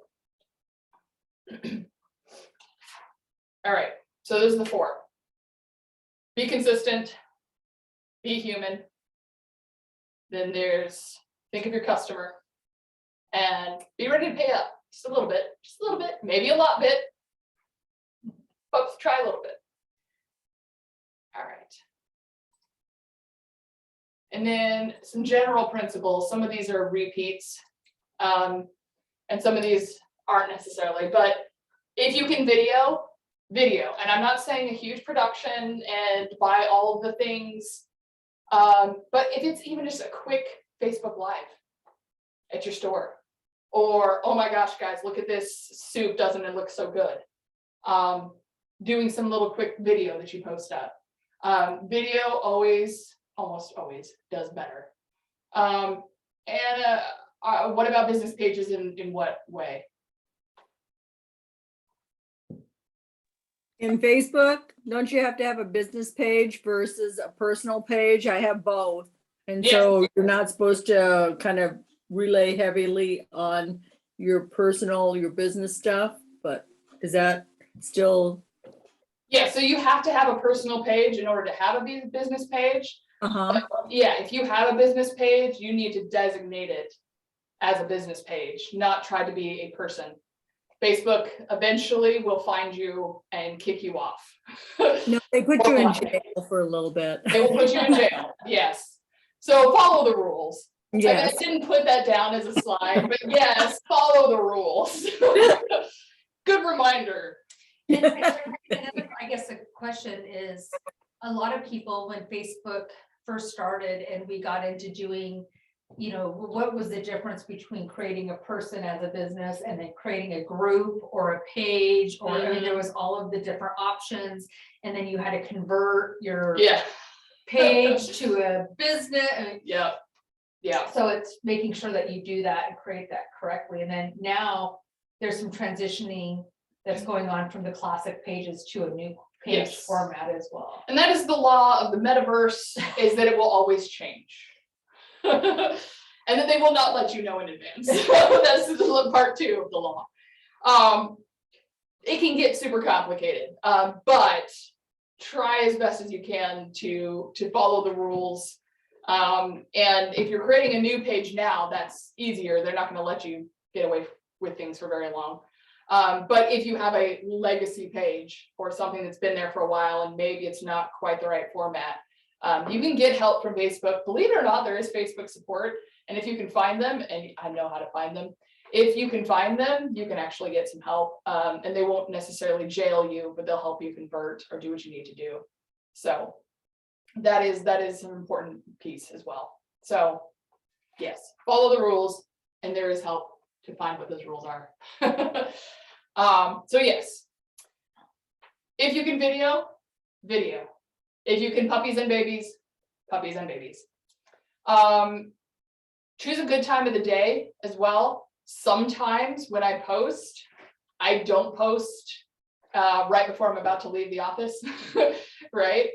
All right, so those are the 4. Be consistent, be human. Then there's think of your customer and be ready to pay up just a little bit, maybe a lot bit, but try a little bit. All right. And then some general principles. Some of these are repeats, and some of these aren't necessarily, but if you can video, and I'm not saying a huge production and buy all of the things, but if it's even just a quick Facebook Live at your store, or, oh my gosh, guys, look at this soup, doesn't it look so good? Doing some little quick video that you post up. Video almost always does better. What about business pages in what way? In Facebook, don't you have to have a business page versus a personal page? I have both. And so you're not supposed to kind of relay heavily on your personal, your business stuff, but is that still Yeah, so you have to have a personal page in order to have a business page. Uh-huh. Yeah, if you have a business page, you need to designate it as a business page, not try to be a person. Facebook eventually will find you and kick you off. No, they put you in Or jail for a little bit. They will put you in jail, yes. So follow the rules. Yes. I didn't put that down as a slide, but yes, follow the rules. Good reminder. And another, I guess a question is, a lot of people, when Facebook first started and we got into doing, you know, what was the difference between creating a person as a business and then creating a group or a page, or I mean, there was all of the different options, and then you had to convert your Yeah. page to a business. Yeah. Yeah. So it's making sure that you do that and create that correctly. And then now there's some transitioning that's going on from the classic pages to a new page Yes. format as well. And that is the law of the metaverse, is that it will always change. And that they will not let you know in advance. That's the part 2 of the law. It can get super complicated, but try as best as you can to follow the rules. And if you're creating a new page now, that's easier. They're not going to let you get away with things for very long. But if you have a legacy page or something that's been there for a while and maybe it's not quite the right format, you can get help from Facebook. Believe it or not, there is Facebook support. And if you can find them, and I know how to find them, if you can find them, you can actually get some help. And they won't necessarily jail you, but they'll help you convert or do what you need to do. So that is an important piece as well. So yes, follow the rules, and there is help to find what those rules are. So yes, if you can video. If you can puppies and babies. Choose a good time of the day as well. Sometimes when I post, I don't post right before I'm about to leave the office, right?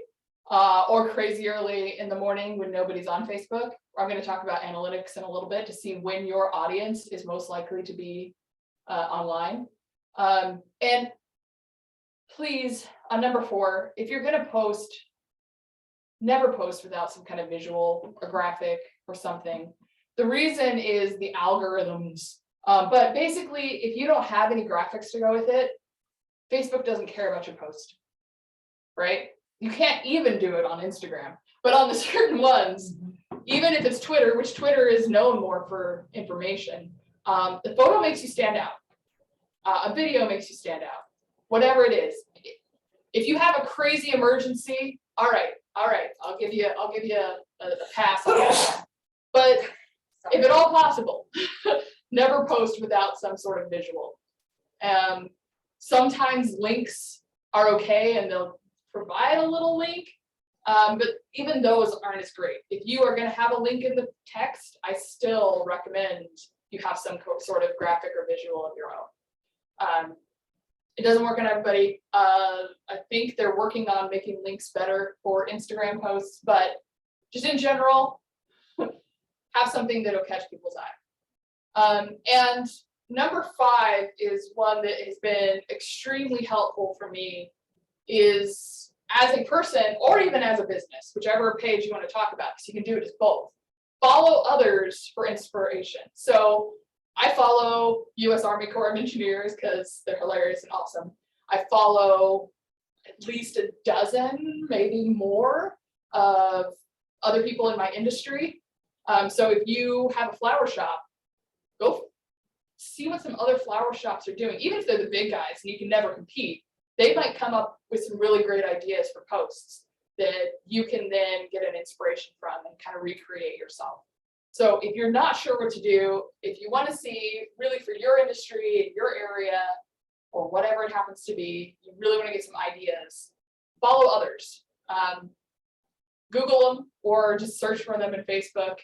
Or crazy early in the morning when nobody's on Facebook. I'm going to talk about analytics in a little bit to see when your audience is most likely to be online. And please, on number 4, if you're going to post, never post without some kind of visual or graphic or something. The reason is the algorithms. But basically, if you don't have any graphics to go with it, Facebook doesn't care about your post, right? You can't even do it on Instagram, but on the certain ones, even if it's Twitter, which Twitter is known more for information, the photo makes you stand out. A video makes you stand out, whatever it is. If you have a crazy emergency, all right, I'll give you a pass on that. But if at all possible, never post without some sort of visual. Sometimes links are okay and they'll provide a little link, but even those aren't as great. If you are going to have a link in the text, I still recommend you have some sort of graphic or visual of your own. It doesn't work on everybody. I think they're working on making links better for Instagram posts, but just in general, have something that'll catch people's eye. And number 5 is one that has been extremely helpful for me, is as a person or even as a business, whichever page you want to talk about, because you can do it as both. Follow others for inspiration. So I follow U.S. Army Corps of Engineers because they're hilarious and awesome. I follow at least a dozen, maybe more, of other people in my industry. So if you have a flower shop, go see what some other flower shops are doing. Even if they're the big guys and you can never compete, they might come up with some really great ideas for posts that you can then get an inspiration from and kind of recreate yourself. So if you're not sure what to do, if you want to see really for your industry, your area, or whatever it happens to be, you really want to get some ideas, follow others. Google them or just search for them in Facebook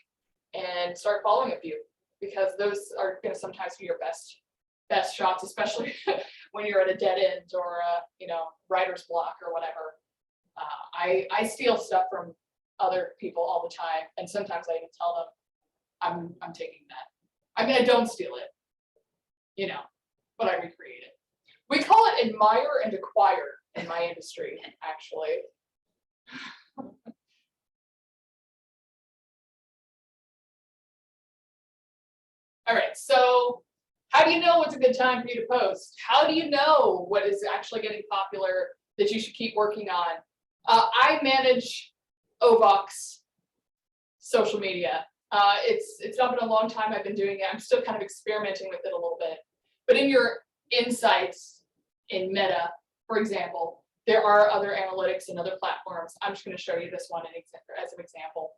and start following a few, because those are going to sometimes be your best shots, especially when you're at a dead end or writer's block or whatever. I steal stuff from other people all the time, and sometimes I even tell them I'm taking that. I mean, I don't steal it, but I recreate it. We call it admire and acquire in my industry, actually. All right, so how do you know what's a good time for you to post? How do you know what is actually getting popular that you should keep working on? I manage OVOX social media. It's not been a long time I've been doing it. I'm still kind of experimenting with it a little bit. But in your insights in Meta, for example, there are other analytics and other platforms. I'm just going to show you this one as an example.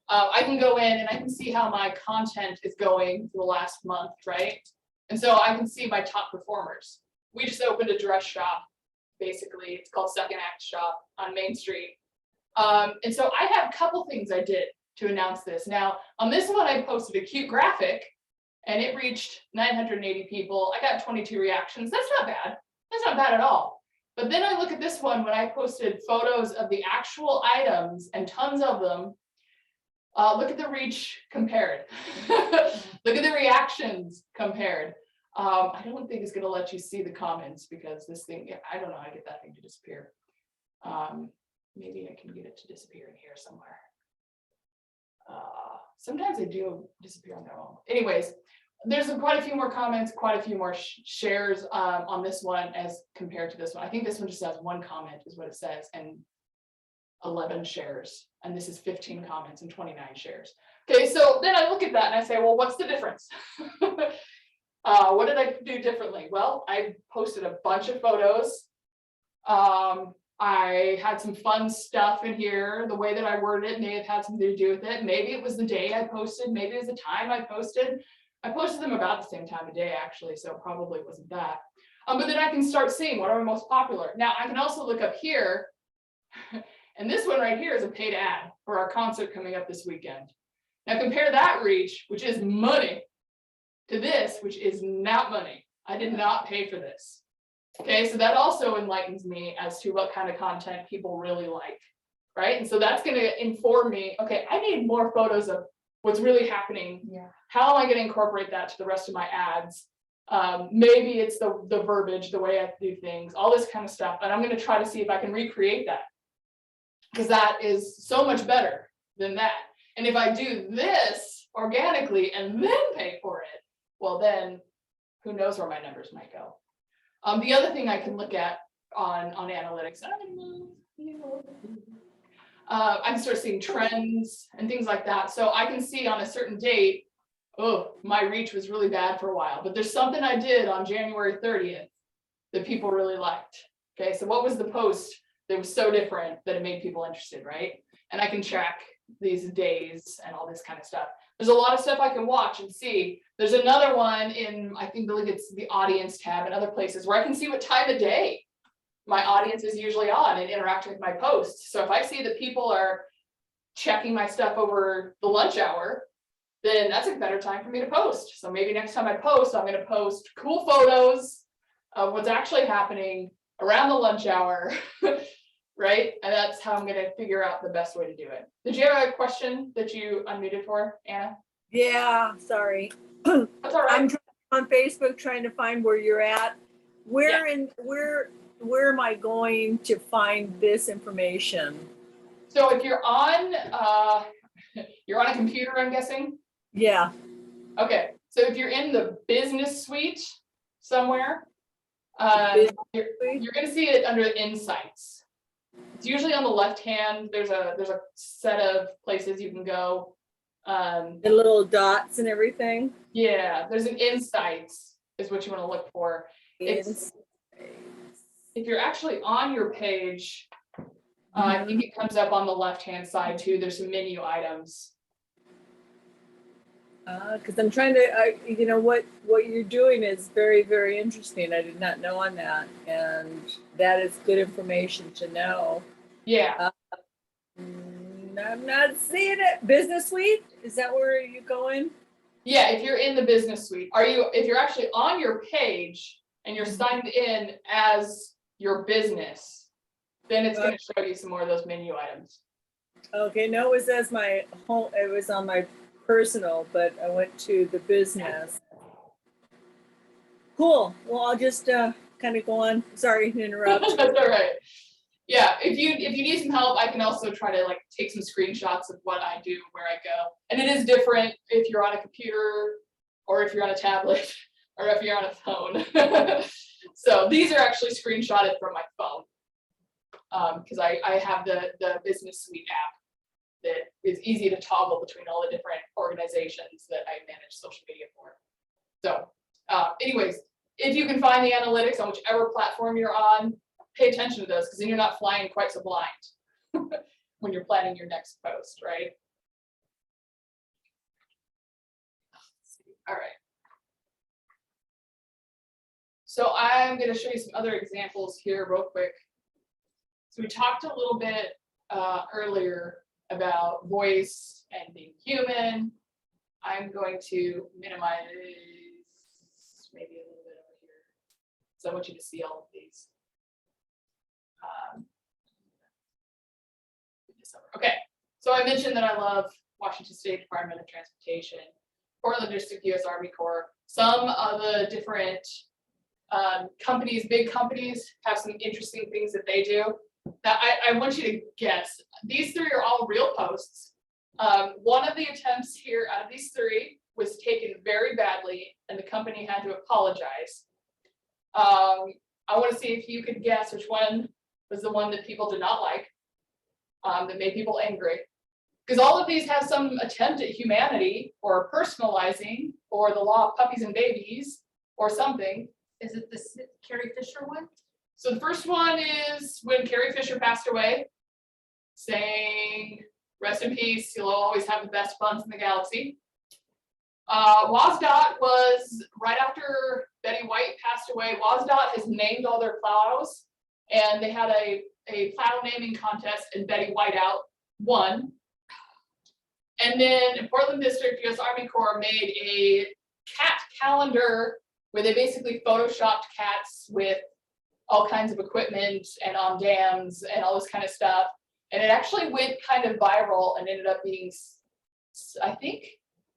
I can go in and I can see how my content is going for the last month, right? And so I can see my top performers. We just opened a dress shop, basically. It's called Second Act Shop on Main Street. And so I have a couple things I did to announce this. Now, on this one, I posted a cute graphic and it reached 980 people. I got 22 reactions. That's not bad. That's not bad at all. But then I look at this one when I posted photos of the actual items and tons of them. Look at the reach compared. Look at the reactions compared. I don't think it's going to let you see the comments because this thing, I don't know how to get that thing to disappear. Maybe I can get it to disappear in here somewhere. Sometimes they do disappear on their own. Anyways, there's quite a few more comments, quite a few more shares on this one as compared to this one. I think this one just has 1 comment is what it says, and 11 shares. And this is 15 comments and 29 shares. Okay, so then I look at that and I say, well, what's the difference? What did I do differently? Well, I posted a bunch of photos. I had some fun stuff in here. The way that I worded it may have had something to do with it. Maybe it was the day I posted. Maybe it was the time I posted. I posted them about the same time of day, actually, so it probably wasn't that. But then I can start seeing what are most popular. Now, I can also look up here. And this one right here is a paid ad for our concert coming up this weekend. Now compare that reach, which is money, to this, which is not money. I did not pay for this. Okay, so that also enlightens me as to what kind of content people really like, right? And so that's going to inform me, okay, I need more photos of what's really happening. Yeah. How am I going to incorporate that to the rest of my ads? Maybe it's the verbiage, the way I do things, all this kind of stuff. And I'm going to try to see if I can recreate that, because that is so much better than that. And if I do this organically and then pay for it, well, then who knows where my numbers might go. The other thing I can look at on analytics, I can start seeing trends and things like that. So I can see on a certain date, oh, my reach was really bad for a while, but there's something I did on January 30th that people really liked. Okay, so what was the post that was so different that it made people interested, right? And I can track these days and all this kind of stuff. There's a lot of stuff I can watch and see. There's another one in, I think it's the audience tab and other places where I can see what time of day my audience is usually on and interacting with my posts. So if I see that people are checking my stuff over the lunch hour, then that's a better time for me to post. So maybe next time I post, I'm going to post cool photos of what's actually happening around the lunch hour, right? And that's how I'm going to figure out the best way to do it. Did you have a question that you unmuted for, Anna? Yeah, sorry. That's all right. I'm on Facebook trying to find where you're at. Where am I going to find this information? So if you're on a computer, I'm guessing. Yeah. Okay. So if you're in the business suite somewhere, you're going to see it under Insights. It's usually on the left hand. There's a set of places you can go. The little dots and everything. Yeah, there's an Insights is what you want to look for. If you're actually on your page, I think it comes up on the left hand side too. There's some menu items. Because I'm trying to, what you're doing is very, very interesting. I did not know on that, and that is good information to know. Yeah. I'm not seeing it. Business Suite, is that where you're going? Yeah, if you're in the business suite, if you're actually on your page and you're signed in as your business, then it's going to show you some more of those menu items. Okay, no, it was as my home. It was on my personal, but I went to the business. Cool. Well, I'll just kind of go on? Sorry to interrupt. That's all right. Yeah, if you need some help, I can also try to like take some screenshots of what I do, where I go. And it is different if you're on a computer or if you're on a tablet or if you're on a phone. So these are actually screenshotted from my phone. Because I have the Business Suite app that is easy to toggle between all the different organizations that I manage social media for. So anyways, if you can find the analytics on whichever platform you're on, pay attention to those, because then you're not flying quite so blind when you're planning your next post, right? All right. So I'm going to show you some other examples here real quick. So we talked a little bit earlier about voice and being human. I'm going to minimize maybe a little bit over here. So I want you to see all of these. Okay, so I mentioned that I love Washington State Department of Transportation, Portland District US Army Corps. Some of the different companies, big companies, have some interesting things that they do. Now, I want you to guess. These three are all real posts. One of the attempts here out of these three was taken very badly, and the company had to apologize. I want to see if you could guess which one was the one that people did not like, that made people angry. Because all of these have some attempt at humanity or personalizing or the law of puppies and babies or something. Is it the Carrie Fisher one? So the first one is when Carrie Fisher passed away, saying, rest in peace, you'll always have the best buns in the galaxy. WSDOT was right after Betty White passed away. WSDOT has named all their plows, and they had a plow naming contest, and Betty Whiteout won. And then in Portland District, US Army Corps made a cat calendar where they basically photoshopped cats with all kinds of equipment and on dams and all this kind of stuff. And it actually went kind of viral and ended up being, I think,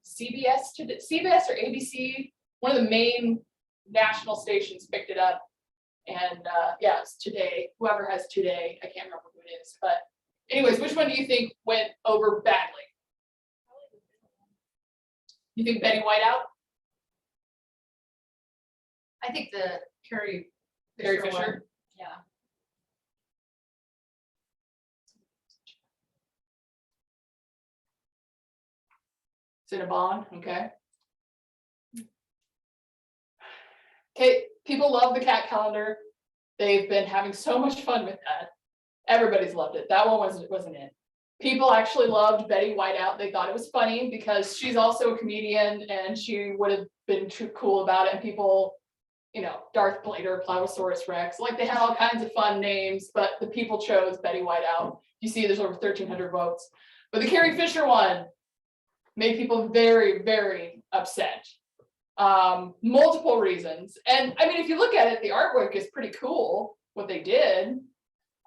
CBS or ABC, one of the main national stations picked it up. And yeah, it's Today, whoever has Today, I can't remember who it is. But anyways, which one do you think went over badly? You think Betty Whiteout? I think the Carrie Carrie Fisher one. Fisher? Yeah. Cinnabon, okay. Okay, people love the cat calendar. They've been having so much fun with that. Everybody's loved it. That one wasn't it. People actually loved Betty Whiteout. They thought it was funny because she's also a comedian and she would have been too cool about it. And people, you know, Darth Vader, Pliosaurus Rex, like they had all kinds of fun names, but the people chose Betty Whiteout. You see there's over 1,300 votes. But the Carrie Fisher one made people very, very upset. Multiple reasons. And I mean, if you look at it, the artwork is pretty cool, what they did.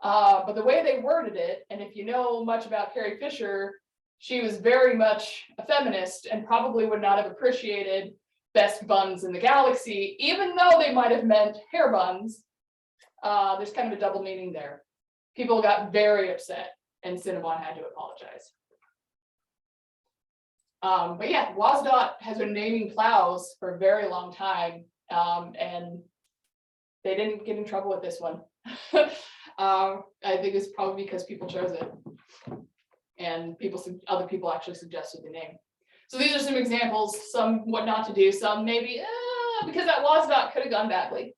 But the way they worded it, and if you know much about Carrie Fisher, she was very much a feminist and probably would not have appreciated best buns in the galaxy, even though they might have meant hair buns. There's kind of a double meaning there. People got very upset and Cinnabon had to apologize. But yeah, WSDOT has been naming plows for a very long time, and they didn't get in trouble with this one. I think it's probably because people chose it, and other people actually suggested the name. So these are some examples, some what not to do, some maybe because that WSDOT could have gone badly,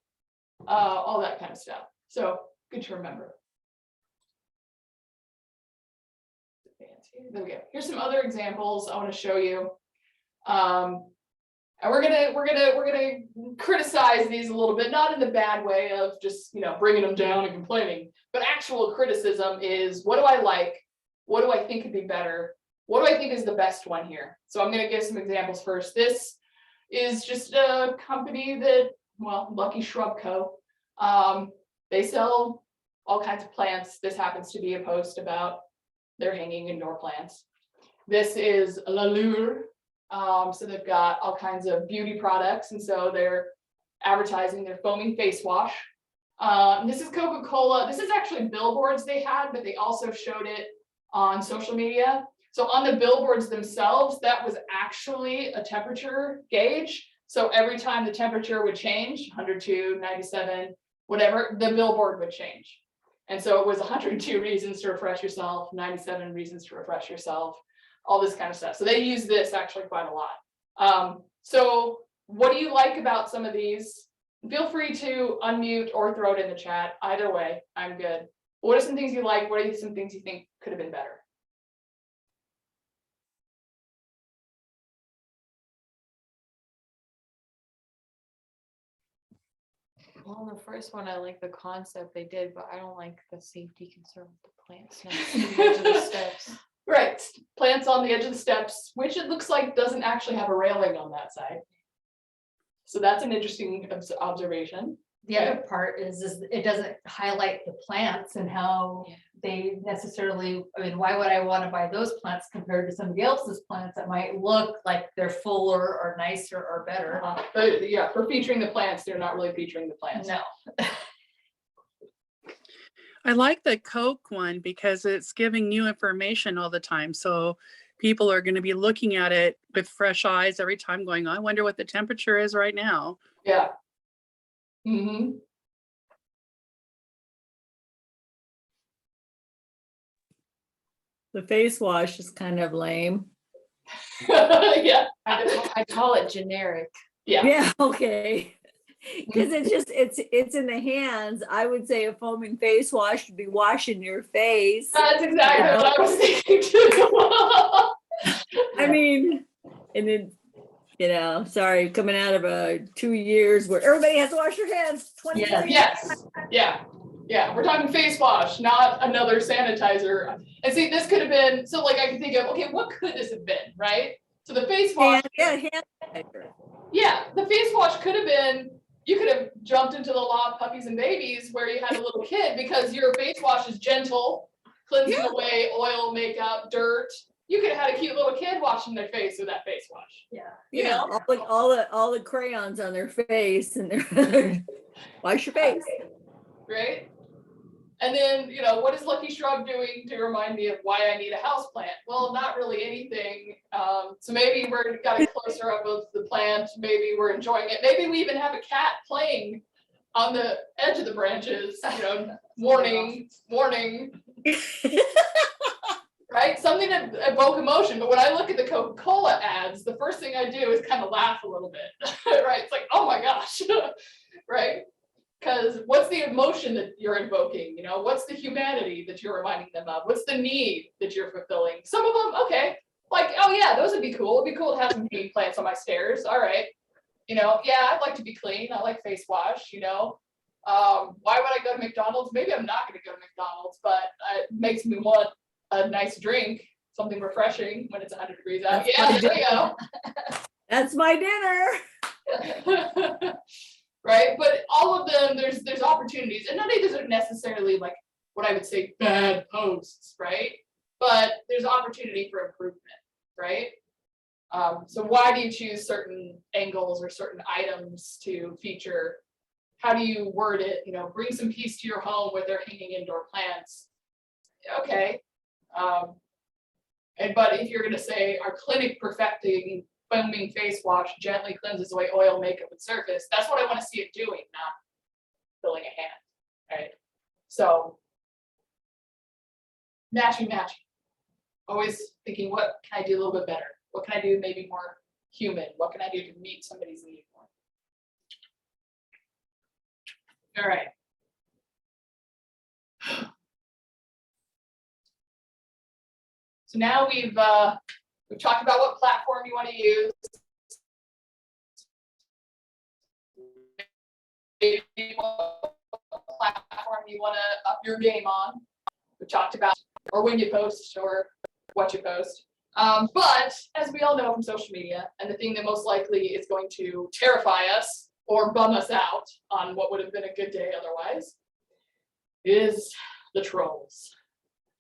all that kind of stuff. So good to remember. There we go. Here's some other examples I want to show you. And we're gonna criticize these a little bit, not in the bad way of just, you know, bringing them down and complaining, but actual criticism is, what do I like? What do I think could be better? What do I think is the best one here? So I'm gonna give some examples first. This is just a company that, well, Lucky Shrub Co. They sell all kinds of plants. This happens to be a post about their hanging indoor plants. This is L'Allure. So they've got all kinds of beauty products, and so they're advertising their foaming face wash, This is Coca-Cola. This is actually billboards they had, but they also showed it on social media. So on the billboards themselves, that was actually a temperature gauge. So every time the temperature would change, 102, 97, whatever, the billboard would change. And so it was 102 reasons to refresh yourself, 97 reasons to refresh yourself, all this kind of stuff. So they use this actually quite a lot. So what do you like about some of these? Feel free to unmute or throw it in the chat. Either way, I'm good. What are some things you like? What are some things you think could have been better? Well, the first one, I like the concept they did, but I don't like the safety concern with the plants next to the edge of the steps. Right, plants on the edge of the steps, which it looks like doesn't actually have a railing on that side. So that's an interesting observation. The other part is it doesn't highlight the plants and how they necessarily, I mean, why would I want to buy those plants compared to somebody else's plants that might look like they're fuller or nicer or better? But yeah, for featuring the plants, they're not really featuring the plants. No. I like the Coke one because it's giving new information all the time. So people are going to be looking at it with fresh eyes every time going, I wonder what the temperature is right now. Yeah. Mm-hmm. The face wash is kind of lame. Yeah. I call it generic. Yeah. Yeah, okay. Because it's in the hands. I would say a foaming face wash would be washing your face. That's exactly what I was thinking too. I mean, and then, sorry, coming out of 2 years where everybody has to wash their hands 20 Yes. Yes. Yeah. We're talking face wash, not another sanitizer. And see, this could have been, so like I can think of, okay, what could this have been, right? So the face wash. hand sanitizer. Yeah, the face wash could have been, you could have jumped into the law of puppies and babies where you had a little kid because your face wash is gentle, cleansing away oil, makeup, dirt. You could have had a cute little kid washing their face with that face wash. Yeah. You Yeah, know? all the crayons on their face and their wash your face. Right? And then, what is Lucky Shrub doing to remind me of why I need a house plant? Well, not really anything. So maybe we're got it closer up with the plant. Maybe we're enjoying it. Maybe we even have a cat playing on the edge of the branches, warning. Right? Something to evoke emotion. But when I look at the Coca-Cola ads, the first thing I do is kind of laugh a little bit, right? It's like, oh my gosh, right? Because what's the emotion that you're invoking? What's the humanity that you're reminding them of? What's the need that you're fulfilling? Some of them, okay, like, oh yeah, those would be cool. It'd be cool to have some hanging plants on my stairs. All right. Yeah, I'd like to be clean. I like face wash, why would I go to McDonald's? Maybe I'm not going to go to McDonald's, but it makes me want a nice drink, something refreshing when it's 100 degrees out. That's There you go. That's my dinner. Right, but all of them, there's opportunities, and none of these are necessarily like what I would say bad posts, right? But there's opportunity for improvement, right? So why do you choose certain angles or certain items to feature? How do you word it? Bring some peace to your home with their hanging indoor plants. Okay, but if you're going to say our clinic perfecting foaming face wash gently cleanses away oil, makeup, and surface, that's what I want to see it doing, not filling a hand, right? So matching. Always thinking, what can I do a little bit better? What can I do maybe more human? What can I do to meet somebody's need more? All right. So now we've talked about what platform you want to use. Maybe what platform you want to up your game on. We talked about or when you post or what you post. But as we all know from social media, and the thing that most likely is going to terrify us or bum us out on what would have been a good day otherwise, is the trolls.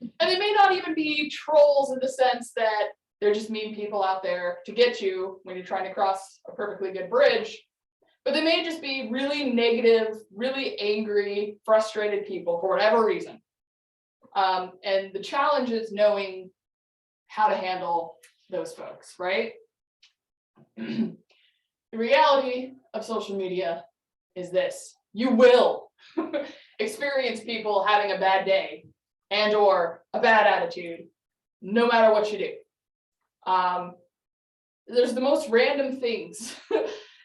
And they may not even be trolls in the sense that they're just mean people out there to get you when you're trying to cross a perfectly good bridge. but they may just be really negative, really angry, frustrated people for whatever reason. And the challenge is knowing how to handle those folks, right? The reality of social media is this: you will experience people having a bad day and or a bad attitude, no matter what you do. There's the most random things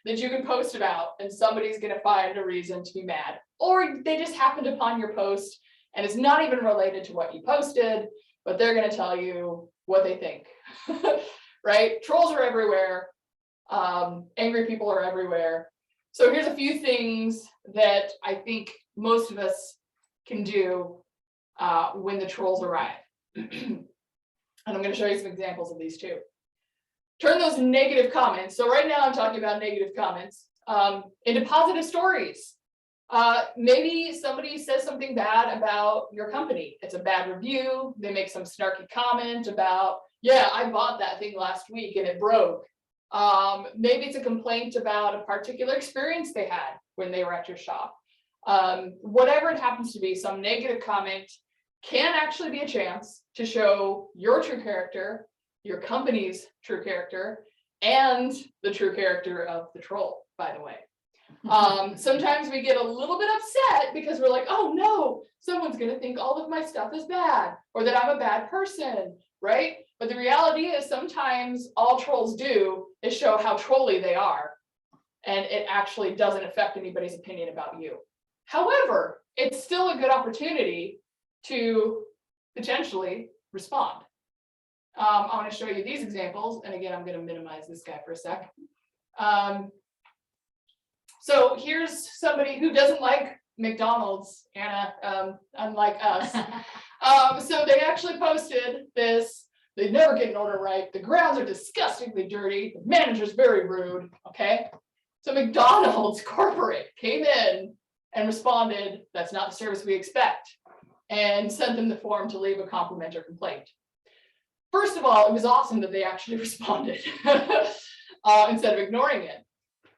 that you can post about, and somebody's gonna find a reason to be mad, or they just happened upon your post and it's not even related to what you posted, but they're gonna tell you what they think, right? Trolls are everywhere. Angry people are everywhere. So here's a few things that I think most of us can do when the trolls arrive. And I'm going to show you some examples of these too. Turn those negative comments. So right now I'm talking about negative comments into positive stories. Maybe somebody says something bad about your company. It's a bad review. They make some snarky comment about, yeah, I bought that thing last week and it broke. Maybe it's a complaint about a particular experience they had when they were at your shop. Whatever it happens to be, some negative comment can actually be a chance to show your true character, your company's true character, and the true character of the troll, by the way. Sometimes we get a little bit upset because we're like, oh no, someone's gonna think all of my stuff is bad, or that I'm a bad person, right? But the reality is sometimes all trolls do is show how trolly they are, and it actually doesn't affect anybody's opinion about you. However, it's still a good opportunity to potentially respond. I want to show you these examples, and again, I'm going to minimize this guy for a sec. So here's somebody who doesn't like McDonald's, Anna, unlike us. So they actually posted this. They never get an order right. The grounds are disgustingly dirty. The manager's very rude. Okay. So McDonald's corporate came in and responded, that's not the service we expect, and sent them the form to leave a comment or complaint. First of all, it was awesome that they actually responded instead of ignoring it.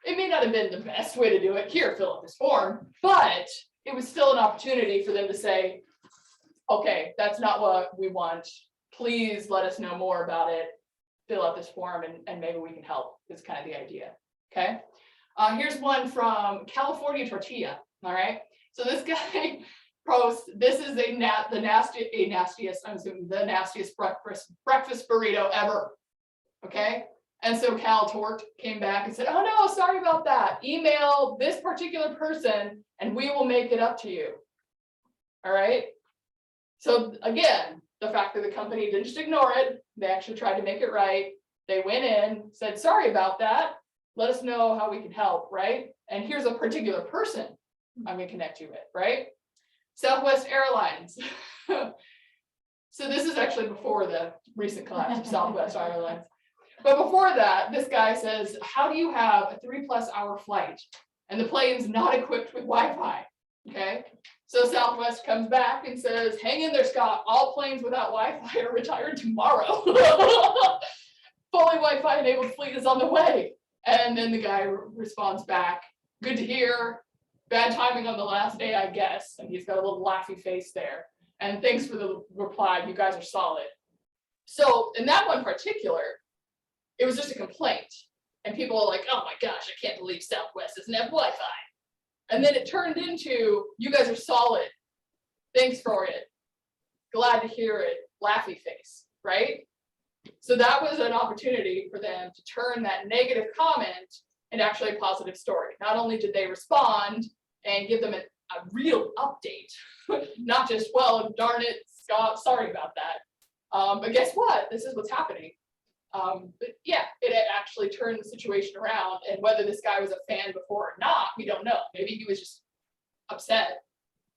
It may not have been the best way to do it. Here, fill out this form, but it was still an opportunity for them to say, okay, that's not what we want. Please let us know more about it. Fill out this form and maybe we can help. Is kind of the idea. Okay. Here's one from California Tortilla. All right. So this guy posts, this is the nastiest breakfast burrito ever. Okay. And so Cal Tort came back and said, oh no, sorry about that. Email this particular person and we will make it up to you. All right. So again, the fact that the company didn't just ignore it, they actually tried to make it right. They went in, said, sorry about that. Let us know how we can help, right? And here's a particular person I'm gonna connect you with, right? Southwest Airlines. So this is actually before the recent collapse of Southwest Airlines. But before that, this guy says, how do you have a 3+ hour flight and the plane's not equipped with Wi-Fi? Okay. So Southwest comes back and says, hang in there, Scott. All planes without Wi-Fi are retired tomorrow. Fully Wi-Fi enabled fleet is on the way. And then the guy responds back, good to hear. Bad timing on the last day, I guess. And he's got a little laughy face there. And thanks for the reply. You guys are solid. So in that one particular, it was just a complaint. And people are like, oh my gosh, I can't believe Southwest doesn't have Wi-Fi. And then it turned into, you guys are solid. Thanks for it. Glad to hear it. Laughy face, right? So that was an opportunity for them to turn that negative comment into actually a positive story. Not only did they respond and give them a real update, not just, well, darn it, Scott, sorry about that. But guess what? This is what's happening. But yeah, it actually turned the situation around, and whether this guy was a fan before or not, we don't know. Maybe he was just upset.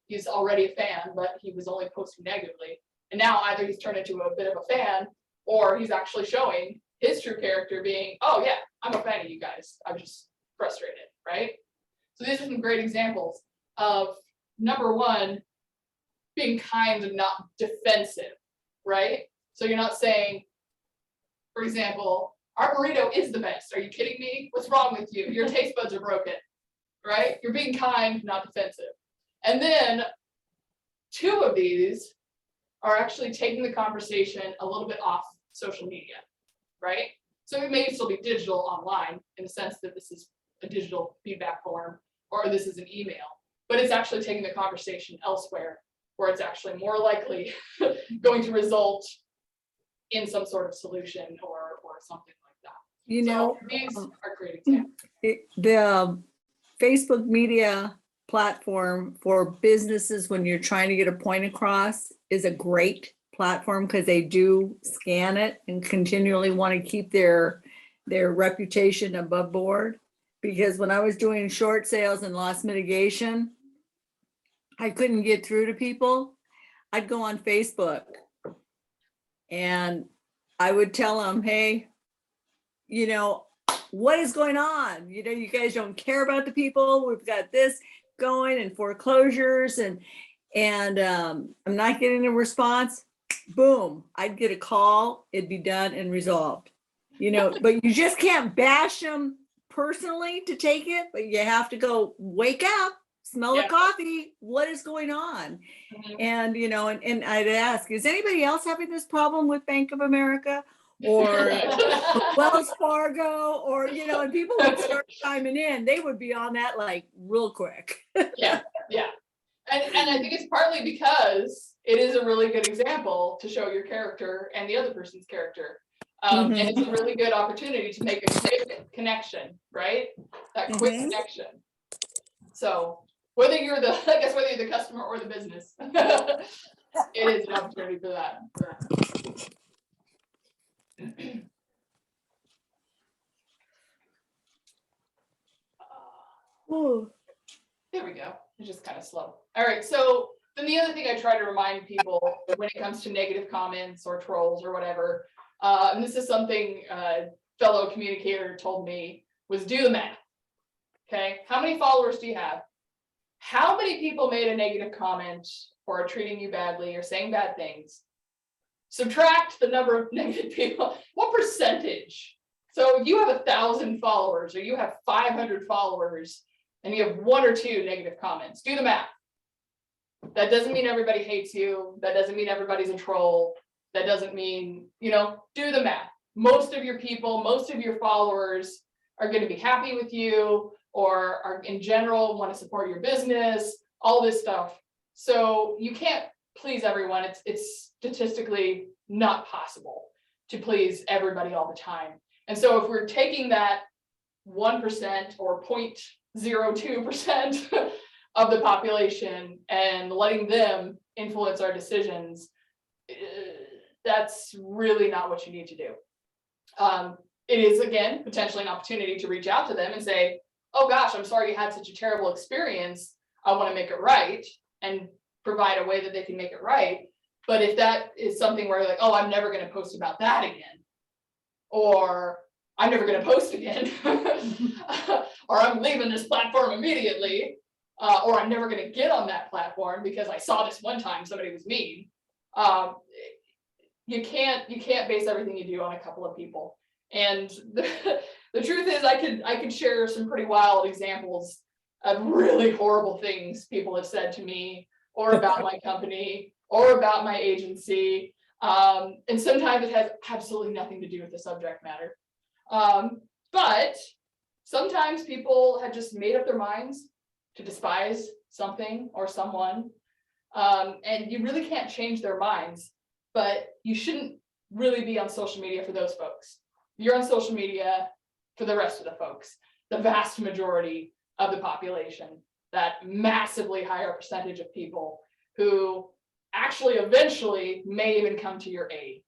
He's already a fan, but he was only posting negatively. And now either he's turned into a bit of a fan, or he's actually showing his true character being, oh yeah, I'm a fan of you guys. I'm just frustrated, right? So these are some great examples of, number one, being kind and not defensive, right? So you're not saying, for example, our burrito is the best. Are you kidding me? What's wrong with you? Your taste buds are broken. right? You're being kind, not defensive. And then 2 of these are actually taking the conversation a little bit off social media, right? So it may still be digital online in the sense that this is a digital feedback form or this is an email, but it's actually taking the conversation elsewhere where it's actually more likely going to result in some sort of solution or something like that. You know, So these are great examples. the Facebook media platform for businesses when you're trying to get a point across is a great platform because they do scan it and continually want to keep their reputation above board. Because when I was doing short sales and loss mitigation, I couldn't get through to people. I'd go on Facebook and I would tell them, hey, you know, what is going on? You know, you guys don't care about the people. We've got this going and foreclosures and I'm not getting a response. Boom, I'd get a call, it'd be done and resolved. You know, but you just can't bash them personally to take it, but you have to go wake up, smell the coffee, what is going on? And, you know, and I'd ask, is anybody else having this problem with Bank of America or Wells Fargo or, you know, and people would start chiming in, they would be on that like real quick. Yeah. And I think it's partly because it is a really good example to show your character and the other person's character. And it's a really good opportunity to make a quick connection, right? That quick connection. So whether you're the, I guess whether you're the customer or the business, it is an opportunity for that. There we go. It's just kind of slow. All right. So then the other thing I try to remind people when it comes to negative comments or trolls or whatever, and this is something a fellow communicator told me, was do the math. Okay. How many followers do you have? How many people made a negative comment or are treating you badly or saying bad things? Subtract the number of negative people. What percentage? So if you have 1,000 followers or you have 500 followers and you have 1 or 2 negative comments, do the math. That doesn't mean everybody hates you. That doesn't mean everybody's a troll. That doesn't mean, you know, do the math. Most of your people, most of your followers are going to be happy with you or are in general want to support your business, all this stuff. So you can't please everyone. It's statistically not possible to please everybody all the time. And so if we're taking that 1% or 0.02% of the population and letting them influence our decisions, that's really not what you need to do. It is, again, potentially an opportunity to reach out to them and say, oh gosh, I'm sorry you had such a terrible experience. I want to make it right and provide a way that they can make it right. But if that is something where you're like, oh, I'm never going to post about that again, or I'm never going to post again, or I'm leaving this platform immediately, or I'm never going to get on that platform because I saw this one time somebody was mean. You can't base everything you do on a couple of people. And the truth is, I could share some pretty wild examples of really horrible things people have said to me, or about my company, or about my agency. And sometimes it has absolutely nothing to do with the subject matter. But sometimes people have just made up their minds to despise something or someone. And you really can't change their minds, but you shouldn't really be on social media for those folks. You're on social media for the rest of the folks, the vast majority of the population, that massively higher percentage of people who actually eventually may even come to your aid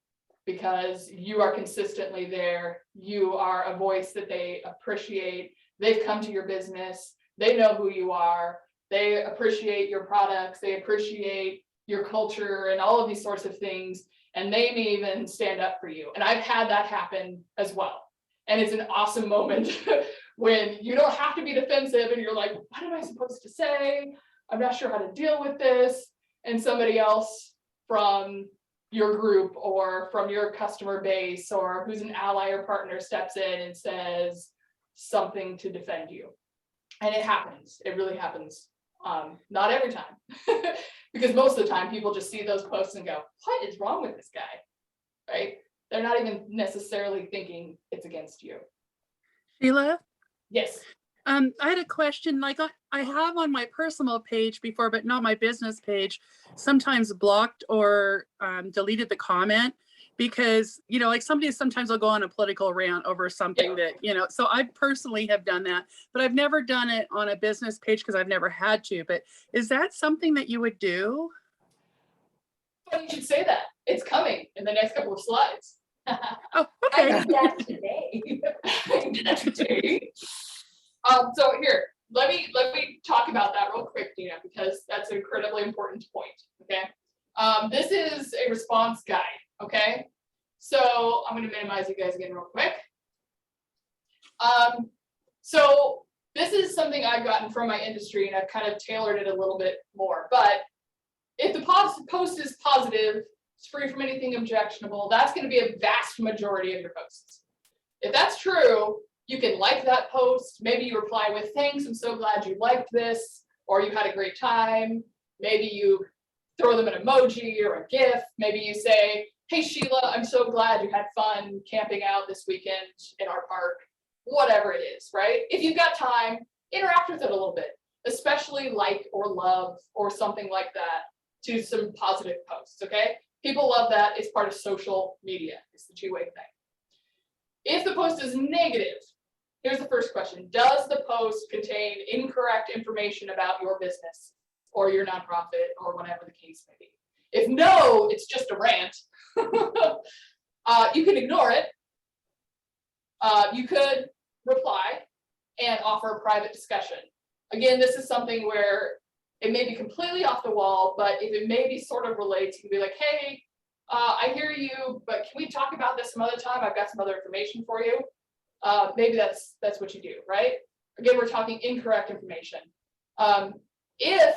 because you are consistently there. You are a voice that they appreciate. They've come to your business. They know who you are. They appreciate your products. They appreciate your culture and all of these sorts of things. And they may even stand up for you. And I've had that happen as well. And it's an awesome moment when you don't have to be defensive and you're like, what am I supposed to say? I'm not sure how to deal with this. And somebody else from your group or from your customer base or who's an ally or partner steps in and says something to defend you. And it happens, it really happens. Not every time, because most of the time people just see those posts and go, what is wrong with this guy, right? They're not even necessarily thinking it's against you. Sheila, Yes. I had a question. Like I have on my personal page before, but not my business page, sometimes blocked or deleted the comment because, you know, like sometimes will go on a political rant over something that, you know, so I personally have done that, but I've never done it on a business page because I've never had to. But is that something that you would do? Well, you should say that. It's coming in the next couple of slides. Oh, I okay. did that today. I did that today. So here, let me talk about that real quick, Dina, because that's an incredibly important point. Okay. This is a response guide. Okay. So I'm going to minimize you guys again real quick. So this is something I've gotten from my industry, and I've kind of tailored it a little bit more. But if the post is positive, it's free from anything objectionable, that's going to be a vast majority of your posts. If that's true, you can like that post. Maybe you reply with, thanks, I'm so glad you liked this, or you had a great time. Maybe you throw them an emoji or a GIF. Maybe you say, hey, Sheila, I'm so glad you had fun camping out this weekend in our park. Whatever it is, right? If you've got time, interact with it a little bit, especially like or love or something like that to some positive posts, okay? People love that. It's part of social media. It's the two-way thing. If the post is negative, here's the first question. Does the post contain incorrect information about your business or your nonprofit or whatever the case may be? If no, it's just a rant. You can ignore it. You could reply and offer a private discussion. Again, this is something where it may be completely off the wall, but if it maybe sort of relates, you can be like, hey, I hear you, but can we talk about this some other time? I've got some other information for you. Maybe that's what you do, right? Again, we're talking incorrect information. If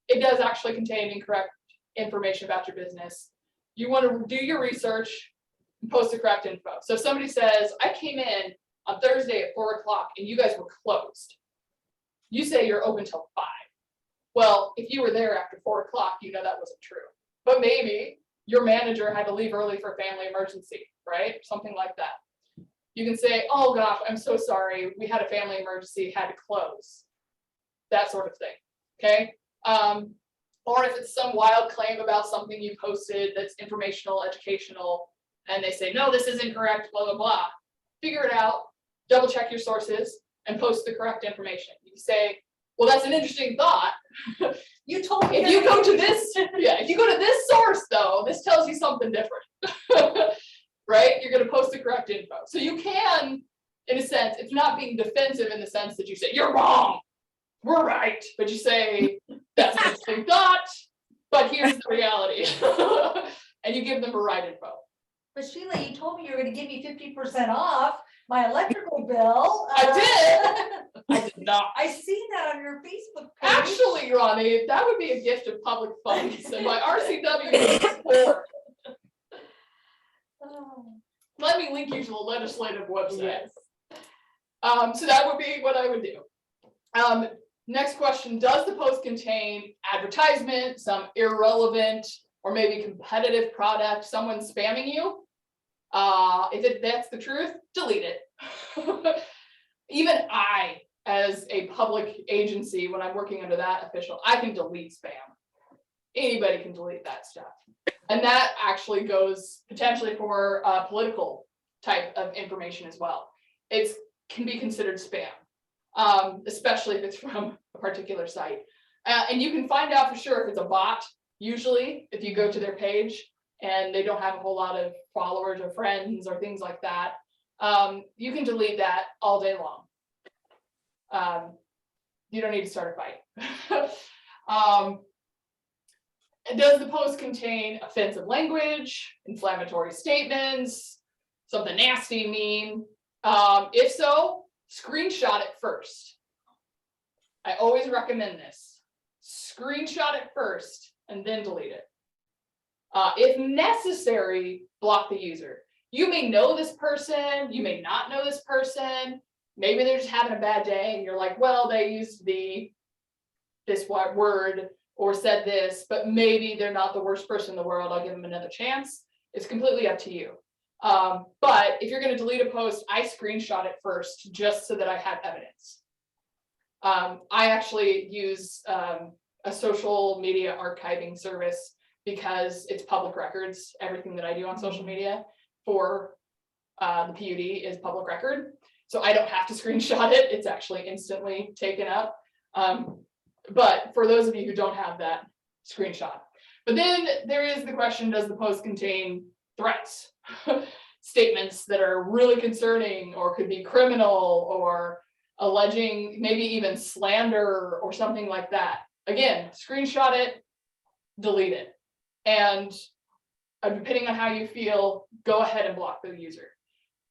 it does actually contain incorrect information about your business, you want to do your research and post the correct info. So if somebody says, I came in on Thursday at 4 o'clock and you guys were closed, you say you're open till 5. Well, if you were there after 4 o'clock, you know that wasn't true. But maybe your manager had to leave early for a family emergency, right? Something like that. You can say, oh gosh, I'm so sorry. We had a family emergency, had to close. That sort of thing, okay? Or if it's some wild claim about something you posted that's informational, educational, and they say, no, this is incorrect, blah, blah, blah. Figure it out, double check your sources, and post the correct information. You say, well, that's an interesting thought. You told me. If you go to this, yeah, if you go to this source though, this tells you something different, right? You're going to post the correct info. So you can, in a sense, it's not being defensive in the sense that you say, you're wrong, we're right. But you say, that's an interesting thought, but here's the reality. And you give them the right info. But Sheila, you told me you were gonna give me 50% off my electrical bill. I I did not. I seen that on your Facebook page. Actually, Ronnie, that would be a gift of public funds, and my RCW would support. Oh, Let me link you to the legislative website. yes. So that would be what I would do. Next question, does the post contain advertisement, some irrelevant or maybe competitive product, someone spamming you? If that's the truth, delete it. Even I, as a public agency, when I'm working under that official, I can delete spam. Anybody can delete that stuff. And that actually goes potentially for political type of information as well. It can be considered spam, especially if it's from a particular site. And you can find out for sure if it's a bot, usually, if you go to their page and they don't have a whole lot of followers or friends or things like that. You can delete that all day long. You don't need to start a fight. Does the post contain offensive language, inflammatory statements, something nasty, mean? If so, screenshot it first. I always recommend this. Screenshot it first and then delete it. If necessary, block the user. You may know this person, you may not know this person. Maybe they're just having a bad day and you're like, well, they used this word or said this, but maybe they're not the worst person in the world. I'll give them another chance. It's completely up to you. But if you're going to delete a post, I screenshot it first just so that I have evidence. I actually use a social media archiving service because it's public records. Everything that I do on social media for the PUD is public record. So I don't have to screenshot it. It's actually instantly taken up. But for those of you who don't have that, screenshot. But then there is the question, does the post contain threats? Statements that are really concerning or could be criminal or alleging maybe even slander or something like that. Again, screenshot it, delete it. And depending on how you feel, go ahead and block the user.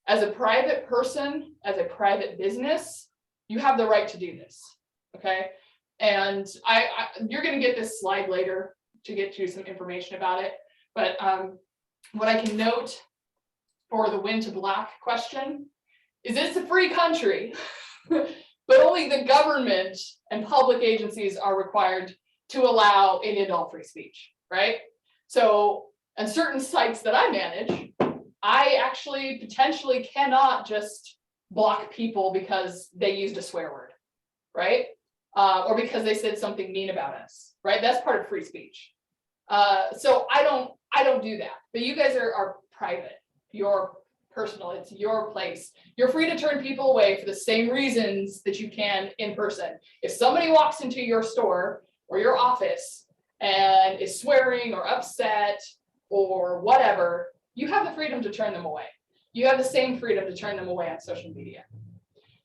As a private person, as a private business, you have the right to do this, okay? And you're gonna get this slide later to get you some information about it. But what I can note for the when to block question is it's a free country, but only the government and public agencies are required to allow any and all free speech, right? So on certain sites that I manage, I actually potentially cannot just block people because they used a swear word, right? Or because they said something mean about us, right? That's part of free speech. So I don't do that, but you guys are private, you're personal, it's your place. You're free to turn people away for the same reasons that you can in person. If somebody walks into your store or your office and is swearing or upset or whatever, you have the freedom to turn them away. You have the same freedom to turn them away on social media.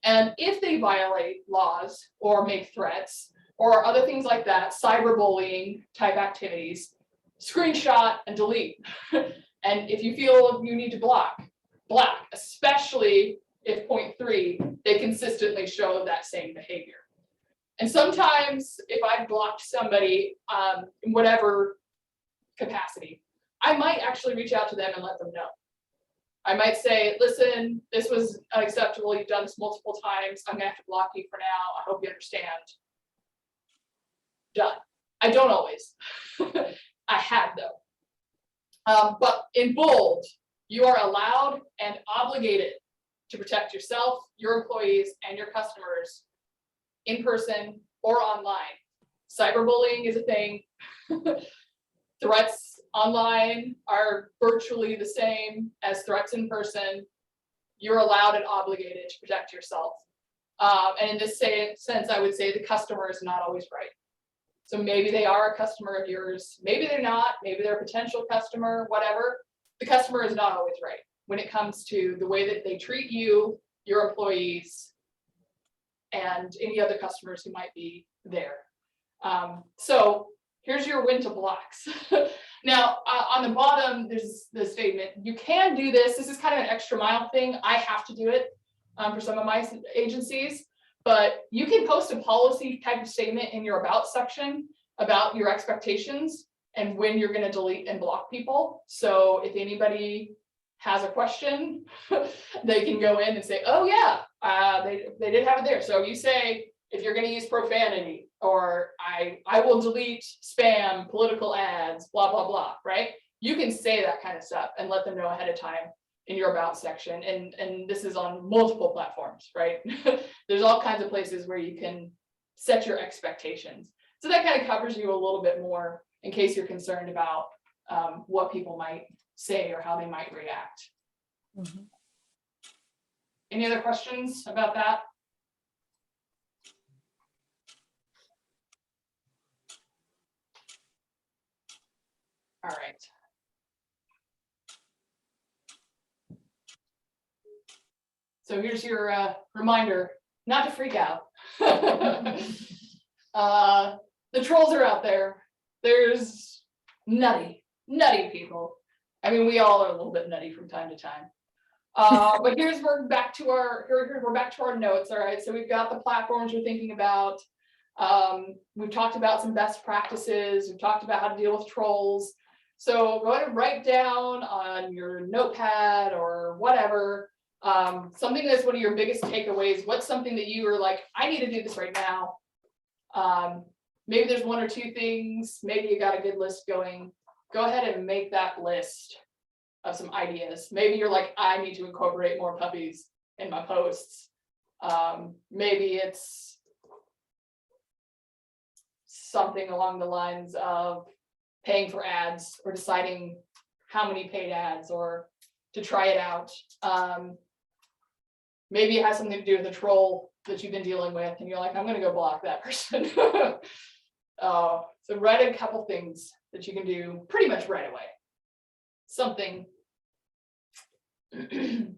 And if they violate laws or make threats or other things like that, cyberbullying type activities, screenshot and delete. And if you feel you need to block, especially if point 3, they consistently show that same behavior. And sometimes if I've blocked somebody in whatever capacity, I might actually reach out to them and let them know. I might say, listen, this was unacceptable. You've done this multiple times. I'm gonna have to block you for now. I hope you understand. Done. I don't always. I have though. But in bold, you are allowed and obligated to protect yourself, your employees, and your customers in person or online. Cyberbullying is a thing. Threats online are virtually the same as threats in person. You're allowed and obligated to protect yourself. And in this sense, I would say the customer is not always right. So maybe they are a customer of yours, maybe they're not, maybe they're a potential customer, whatever. The customer is not always right when it comes to the way that they treat you, your employees, and any other customers who might be there. So here's your when to blocks. Now, on the bottom, there's the statement, you can do this. This is kind of an extra mile thing. I have to do it for some of my agencies, but you can post a policy type of statement in your about section about your expectations and when you're going to delete and block people. So if anybody has a question, they can go in and say, oh yeah, they did have it there. So you say, if you're going to use profanity, or I will delete spam, political ads, blah, blah, blah, right? You can say that kind of stuff and let them know ahead of time in your about section. And this is on multiple platforms, right? There's all kinds of places where you can set your expectations. So that kind of covers you a little bit more in case you're concerned about what people might say or how they might react. Mhm. Any other questions about that? All right. So here's your reminder not to freak out. The trolls are out there. There's nutty people. I mean, we all are a little bit nutty from time to time. But we're back to our notes. All right. So we've got the platforms we're thinking about. We've talked about some best practices. We've talked about how to deal with trolls. So go ahead and write down on your notepad or whatever Something that's one of your biggest takeaways. What's something that you are like, I need to do this right now? Maybe there's one or two things, maybe you got a good list going. Go ahead and make that list of some ideas. Maybe you're like, I need to incorporate more puppies in my posts. Maybe it's something along the lines of paying for ads or deciding how many paid ads or to try it out. Maybe it has something to do with a troll that you've been dealing with and you're like, I'm gonna go block that person. So write a couple things that you can do pretty much right away. Something. Because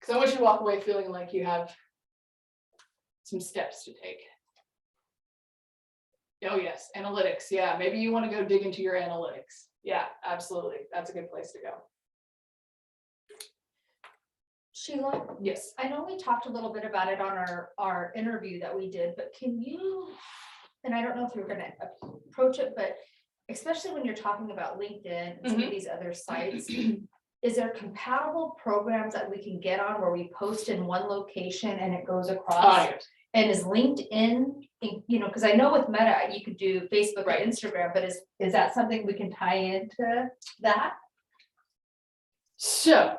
I want you to walk away feeling like you have some steps to take. Oh yes, analytics. Yeah, maybe you want to go dig into your analytics. Yeah, absolutely. That's a good place to go. Sheila, Yes. I know we talked a little bit about it on our interview that we did, but can you, and I don't know if you're gonna approach it, but especially when you're talking about LinkedIn and some of these other sites, is there compatible programs that we can get on where we post in one location and it goes across? Yes. And is LinkedIn, you know, because I know with Meta, you could do Facebook Right. or Instagram, but is that something we can tie into that? So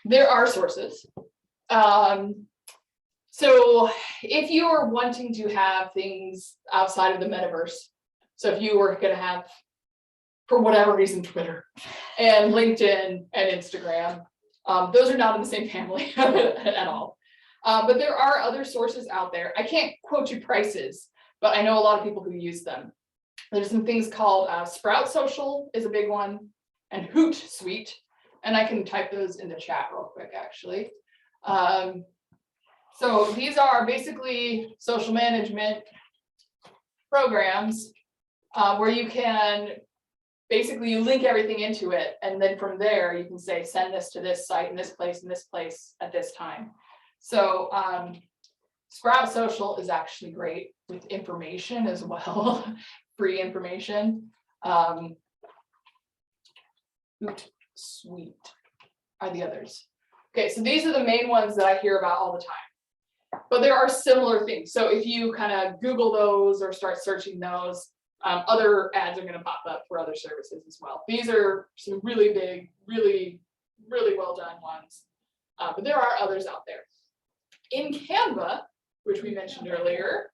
there are sources. So if you are wanting to have things outside of the metaverse, so if you were going to have, for whatever reason, Twitter and LinkedIn and Instagram, those are not in the same family at all. But there are other sources out there. I can't quote you prices, but I know a lot of people who use them. There's some things called Sprout Social is a big one, and Hootsuite, and I can type those in the chat real quick, actually. So these are basically social management programs where you can basically you link everything into it, and then from there you can say send this to this site and this place at this time. So Sprout Social is actually great with information as well, free information. Hootsuite are the others. Okay, so these are the main ones that I hear about all the time. But there are similar things. So if you kind of Google those or start searching those, other ads are going to pop up for other services as well. These are some really big, really well done ones. But there are others out there. In Canva, which we mentioned earlier,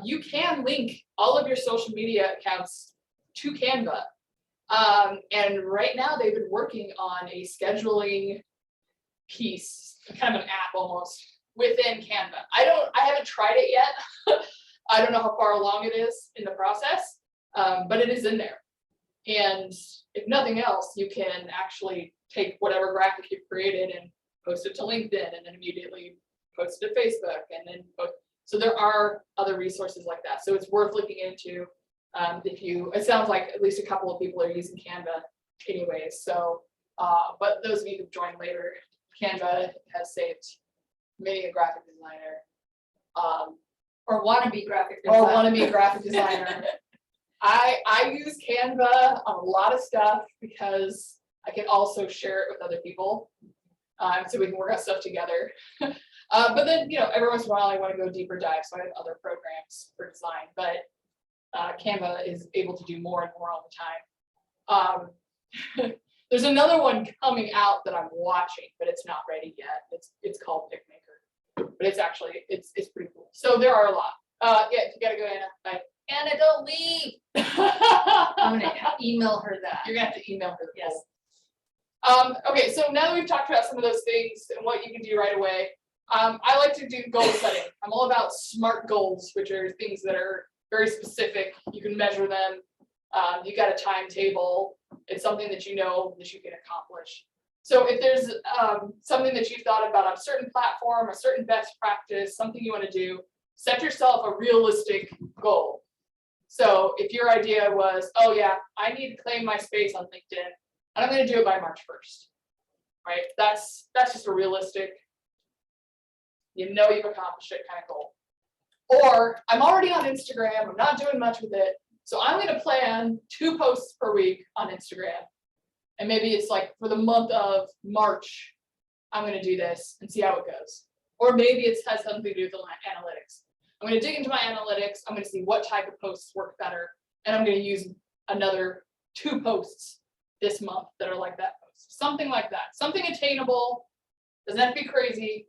you can link all of your social media accounts to Canva. And right now they've been working on a scheduling piece, kind of an app almost, within Canva. I haven't tried it yet. I don't know how far along it is in the process, but it is in there. And if nothing else, you can actually take whatever graphic you've created and post it to LinkedIn and then immediately post it to Facebook and then post. So there are other resources like that. So it's worth looking into. It sounds like at least a couple of people are using Canva anyways. So, but those of you who've joined later, Canva has saved many a graphic designer. Or wannabe graphic designer. Or wannabe graphic designer. I use Canva on a lot of stuff because I can also share it with other people. So we can work out stuff together. But then, every once in a while I want to go deeper dive. So I have other programs for design, but Canva is able to do more and more all the time. There's another one coming out that I'm watching, but it's not ready yet. It's called PicMaker, but it's actually, it's pretty cool. So there are a lot. Yeah, you gotta go, Anna. Bye. Anna, don't leave. I'm gonna email her that. You're gonna have to email her. Yes. Okay, so now that we've talked about some of those things and what you can do right away, I like to do goal setting. I'm all about SMART goals, which are things that are very specific. You can measure them. You got a timetable. It's something that you know that you can accomplish. So if there's something that you've thought about on a certain platform, a certain best practice, something you want to do, set yourself a realistic goal. So if your idea was, oh yeah, I need to claim my space on LinkedIn, and I'm going to do it by March 1st, right? That's just a realistic, you've accomplished it kind of goal. Or I'm already on Instagram, I'm not doing much with it, so I'm going to plan 2 posts per week on Instagram. And maybe it's like for the month of March, I'm gonna do this and see how it goes. Or maybe it has something to do with the analytics. I'm gonna dig into my analytics, I'm gonna see what type of posts work better, and I'm gonna use another 2 posts this month that are like that post. Something like that, something attainable, doesn't have to be crazy.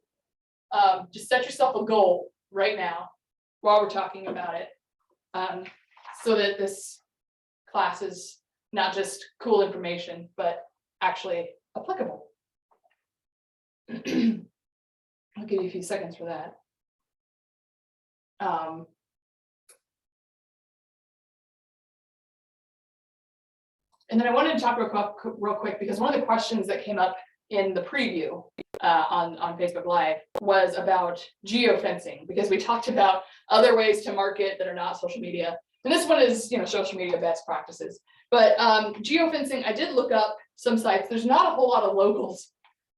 Just set yourself a goal right now while we're talking about it. So that this class is not just cool information, but actually applicable. I'll give you a few seconds for that. And then I wanted to talk real quick because one of the questions that came up in the preview on Facebook Live was about geofencing, because we talked about other ways to market that are not social media. And this one is, social media best practices. But geofencing, I did look up some sites. There's not a whole lot of locals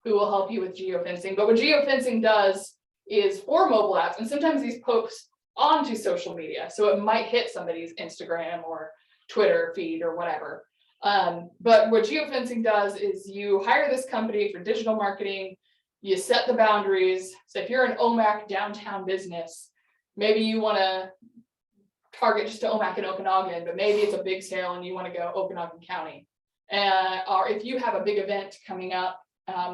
who will help you with geofencing. But what geofencing does is for mobile apps, and sometimes these posts onto social media. So it might hit somebody's Instagram or Twitter feed or whatever. But what geofencing does is you hire this company for digital marketing, you set the boundaries. So if you're an OMAC downtown business, maybe you want to target just to OMAC and Okanagan, but maybe it's a big sale and you want to go Okanagan County. Or if you have a big event coming up,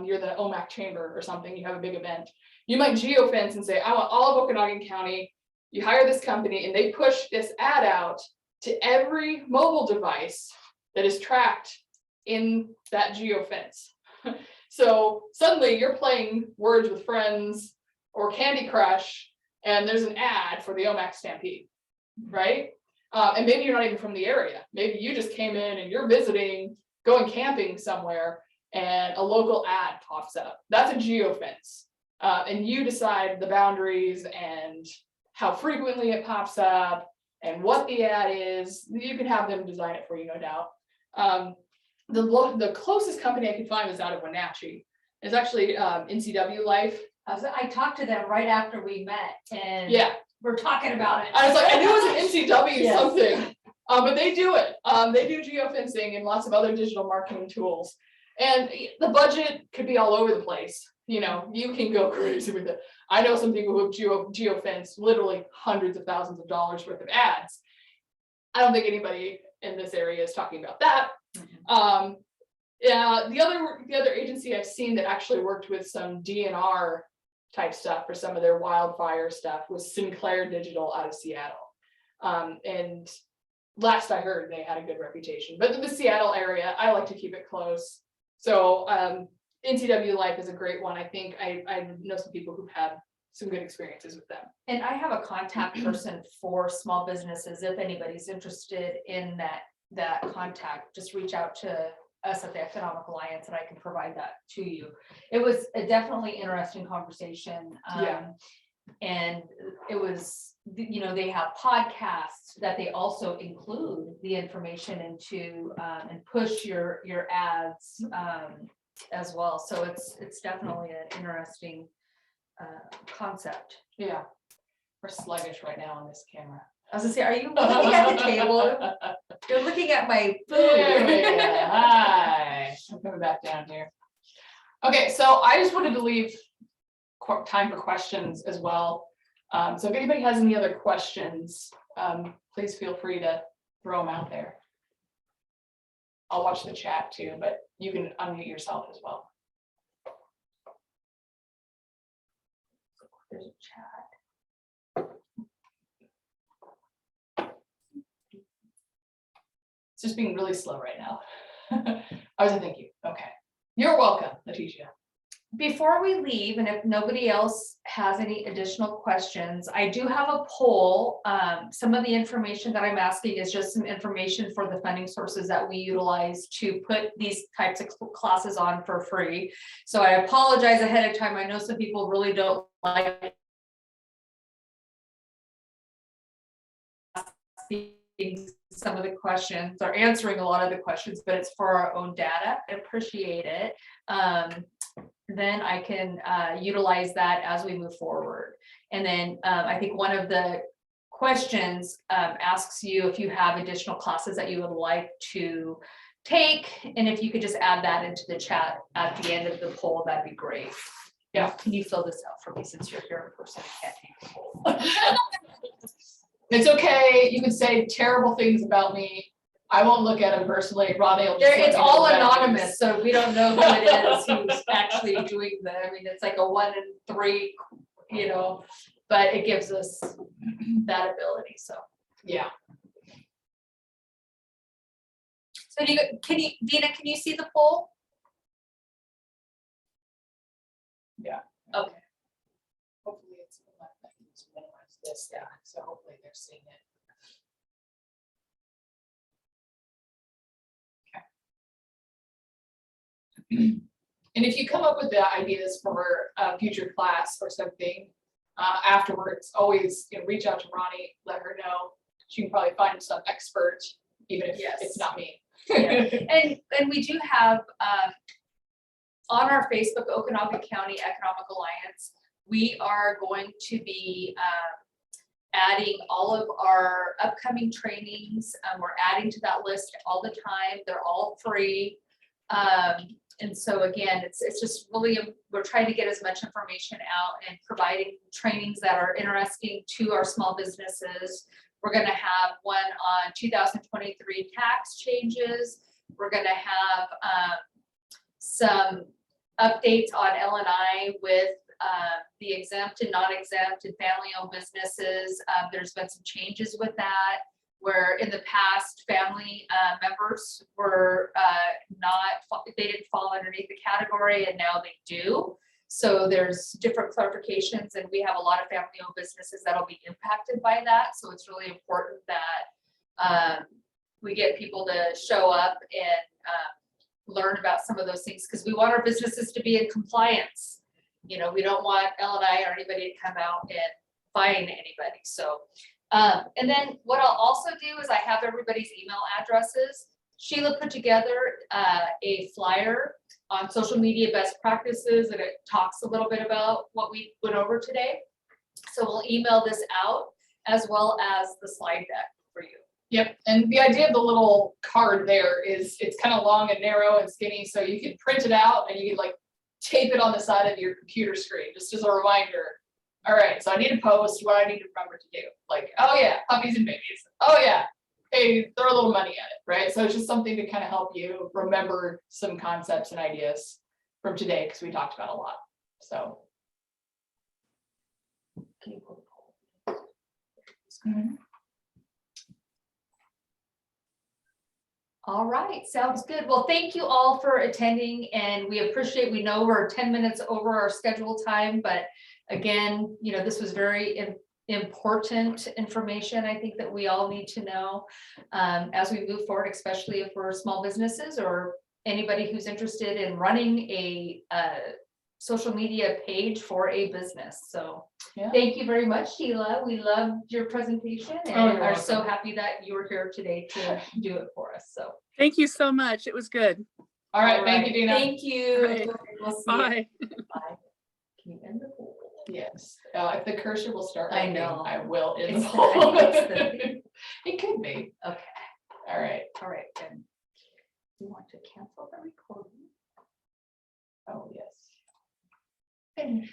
you're the OMAC chamber or something, you have a big event, you might geofence and say, I want all of Okanagan County. You hire this company and they push this ad out to every mobile device that is tracked in that geofence. So suddenly you're playing Words with Friends or Candy Crush, and there's an ad for the OMAC Stampede, right? And maybe you're not even from the area. Maybe you just came in and you're visiting, going camping somewhere, and a local ad pops up. That's a geofence. And you decide the boundaries and how frequently it pops up and what the ad is. You can have them design it for you, no doubt. The closest company I could find was out of Wenatchee. It's actually NCW Life. I talked to them right after we met, and Yeah, we're talking about it. I was like, I knew it was an NCW Yes. something, but they do it. They do geofencing and lots of other digital marketing tools. And the budget could be all over the place. You can go crazy with it. I know some people who have geofence literally hundreds of thousands of dollars worth of ads. I don't think anybody in this area is talking about that. Yeah, the other agency I've seen that actually worked with some DNR type stuff for some of their wildfire stuff was Sinclair Digital out of Seattle. And last I heard, they had a good reputation. But the Seattle area, I like to keep it close. So NCW Life is a great one. I think I know some people who've had some good experiences with them. And I have a contact person for small businesses. If anybody's interested in that contact, just reach out to us at the Economic Alliance and I can provide that to you. It was a definitely interesting conversation. Yeah. And it was, they have podcasts that they also include the information into and push your ads as well. So it's definitely an interesting concept. Yeah, we're sluggish right now on this camera. I was gonna say, are you looking at the table? You're looking at my There we food. go. Hi, I'm coming back down here. Okay, so I just wanted to leave time for questions as well. So if anybody has any other questions, please feel free to throw them out there. I'll watch the chat too, but you can unmute yourself as well. There's a chat. It's just being really slow right now. I was like, thank you. Okay. You're welcome, Leticia. Before we leave, and if nobody else has any additional questions, I do have a poll. Some of the information that I'm asking is just some information for the funding sources that we utilize to put these types of classes on for free. So I apologize ahead of time. I know some people really don't like asking some of the questions or answering a lot of the questions, but it's for our own data. I appreciate it. Then I can utilize that as we move forward. And then I think one of the questions asks you if you have additional classes that you would like to take, and if you could just add that into the chat at the end of the poll, that'd be great. Yeah. Can you fill this out for me since you're here in person? I can't take the poll. It's okay, you can say terrible things about me. I won't look at them personally. Ronnie will just. let It's me know all bad things. anonymous, so we don't know who it is who's actually doing I mean, it's like a 1 in 3, you know, but it gives us that ability, so. Yeah, So Dina, can you see the poll? Yeah. Okay. hopefully it's minimize this, yeah, so hopefully they're seeing it. And if you come up with the ideas for a future class or something, afterwards, always, reach out to Ronnie, let her know. She can probably find some expert, even if Yes. it's not me. Yeah. And we do have, on our Facebook, Okanagan County Economic Alliance, we are going to be, adding all of our upcoming trainings. We're adding to that list all the time. They're all free. And so again, it's just really, we're trying to get as much information out and providing trainings that are interesting to our small businesses. We're gonna have one on 2023 tax changes. We're gonna have some updates on L&I with the exempt and non-exempt and family-owned businesses. There's been some changes with that, where in the past, family members were they didn't fall underneath the category, and now they do. So there's different clarifications, and we have a lot of family-owned businesses that'll be impacted by that. So it's really important that we get people to show up and learn about some of those things, because we want our businesses to be in compliance. We don't want L&I or anybody to come out and fine anybody. So, and then what I'll also do is I have everybody's email addresses. Sheila put together a flyer on social media best practices, and it talks a little bit about what we went over today. So we'll email this out as well as the slide deck for you. Yep, and the idea of the little card there is it's kind of long and narrow and skinny, so you can print it out and you can like tape it on the side of your computer screen, just as a reminder. All right, so I need to post what I need to remember to do. Like, oh yeah, puppies and babies. Oh yeah, hey, throw a little money at it, right? So it's just something to kind of help you remember some concepts and ideas from today, because we talked about a lot. So. All right, sounds good. Well, thank you all for attending, and we know we're 10 minutes over our scheduled time, but again, this was very important information, I think, that we all need to know as we move forward, especially if we're small businesses or anybody who's interested in running a social media page for a business. So yeah. Thank you very much, Sheila. We loved your presentation and are so happy that you were here today to do it for us. So Thank you so much. It was good. All right, thank you, Dina. Thank you. Right. We'll see Bye. you. Bye. Can you end the poll? Yes, if the cursor will start. I working, know. I will end the It's the- poll. I think it's It could be. Okay. All right. All right, then. You want to cancel the recording? Oh, yes. Finish.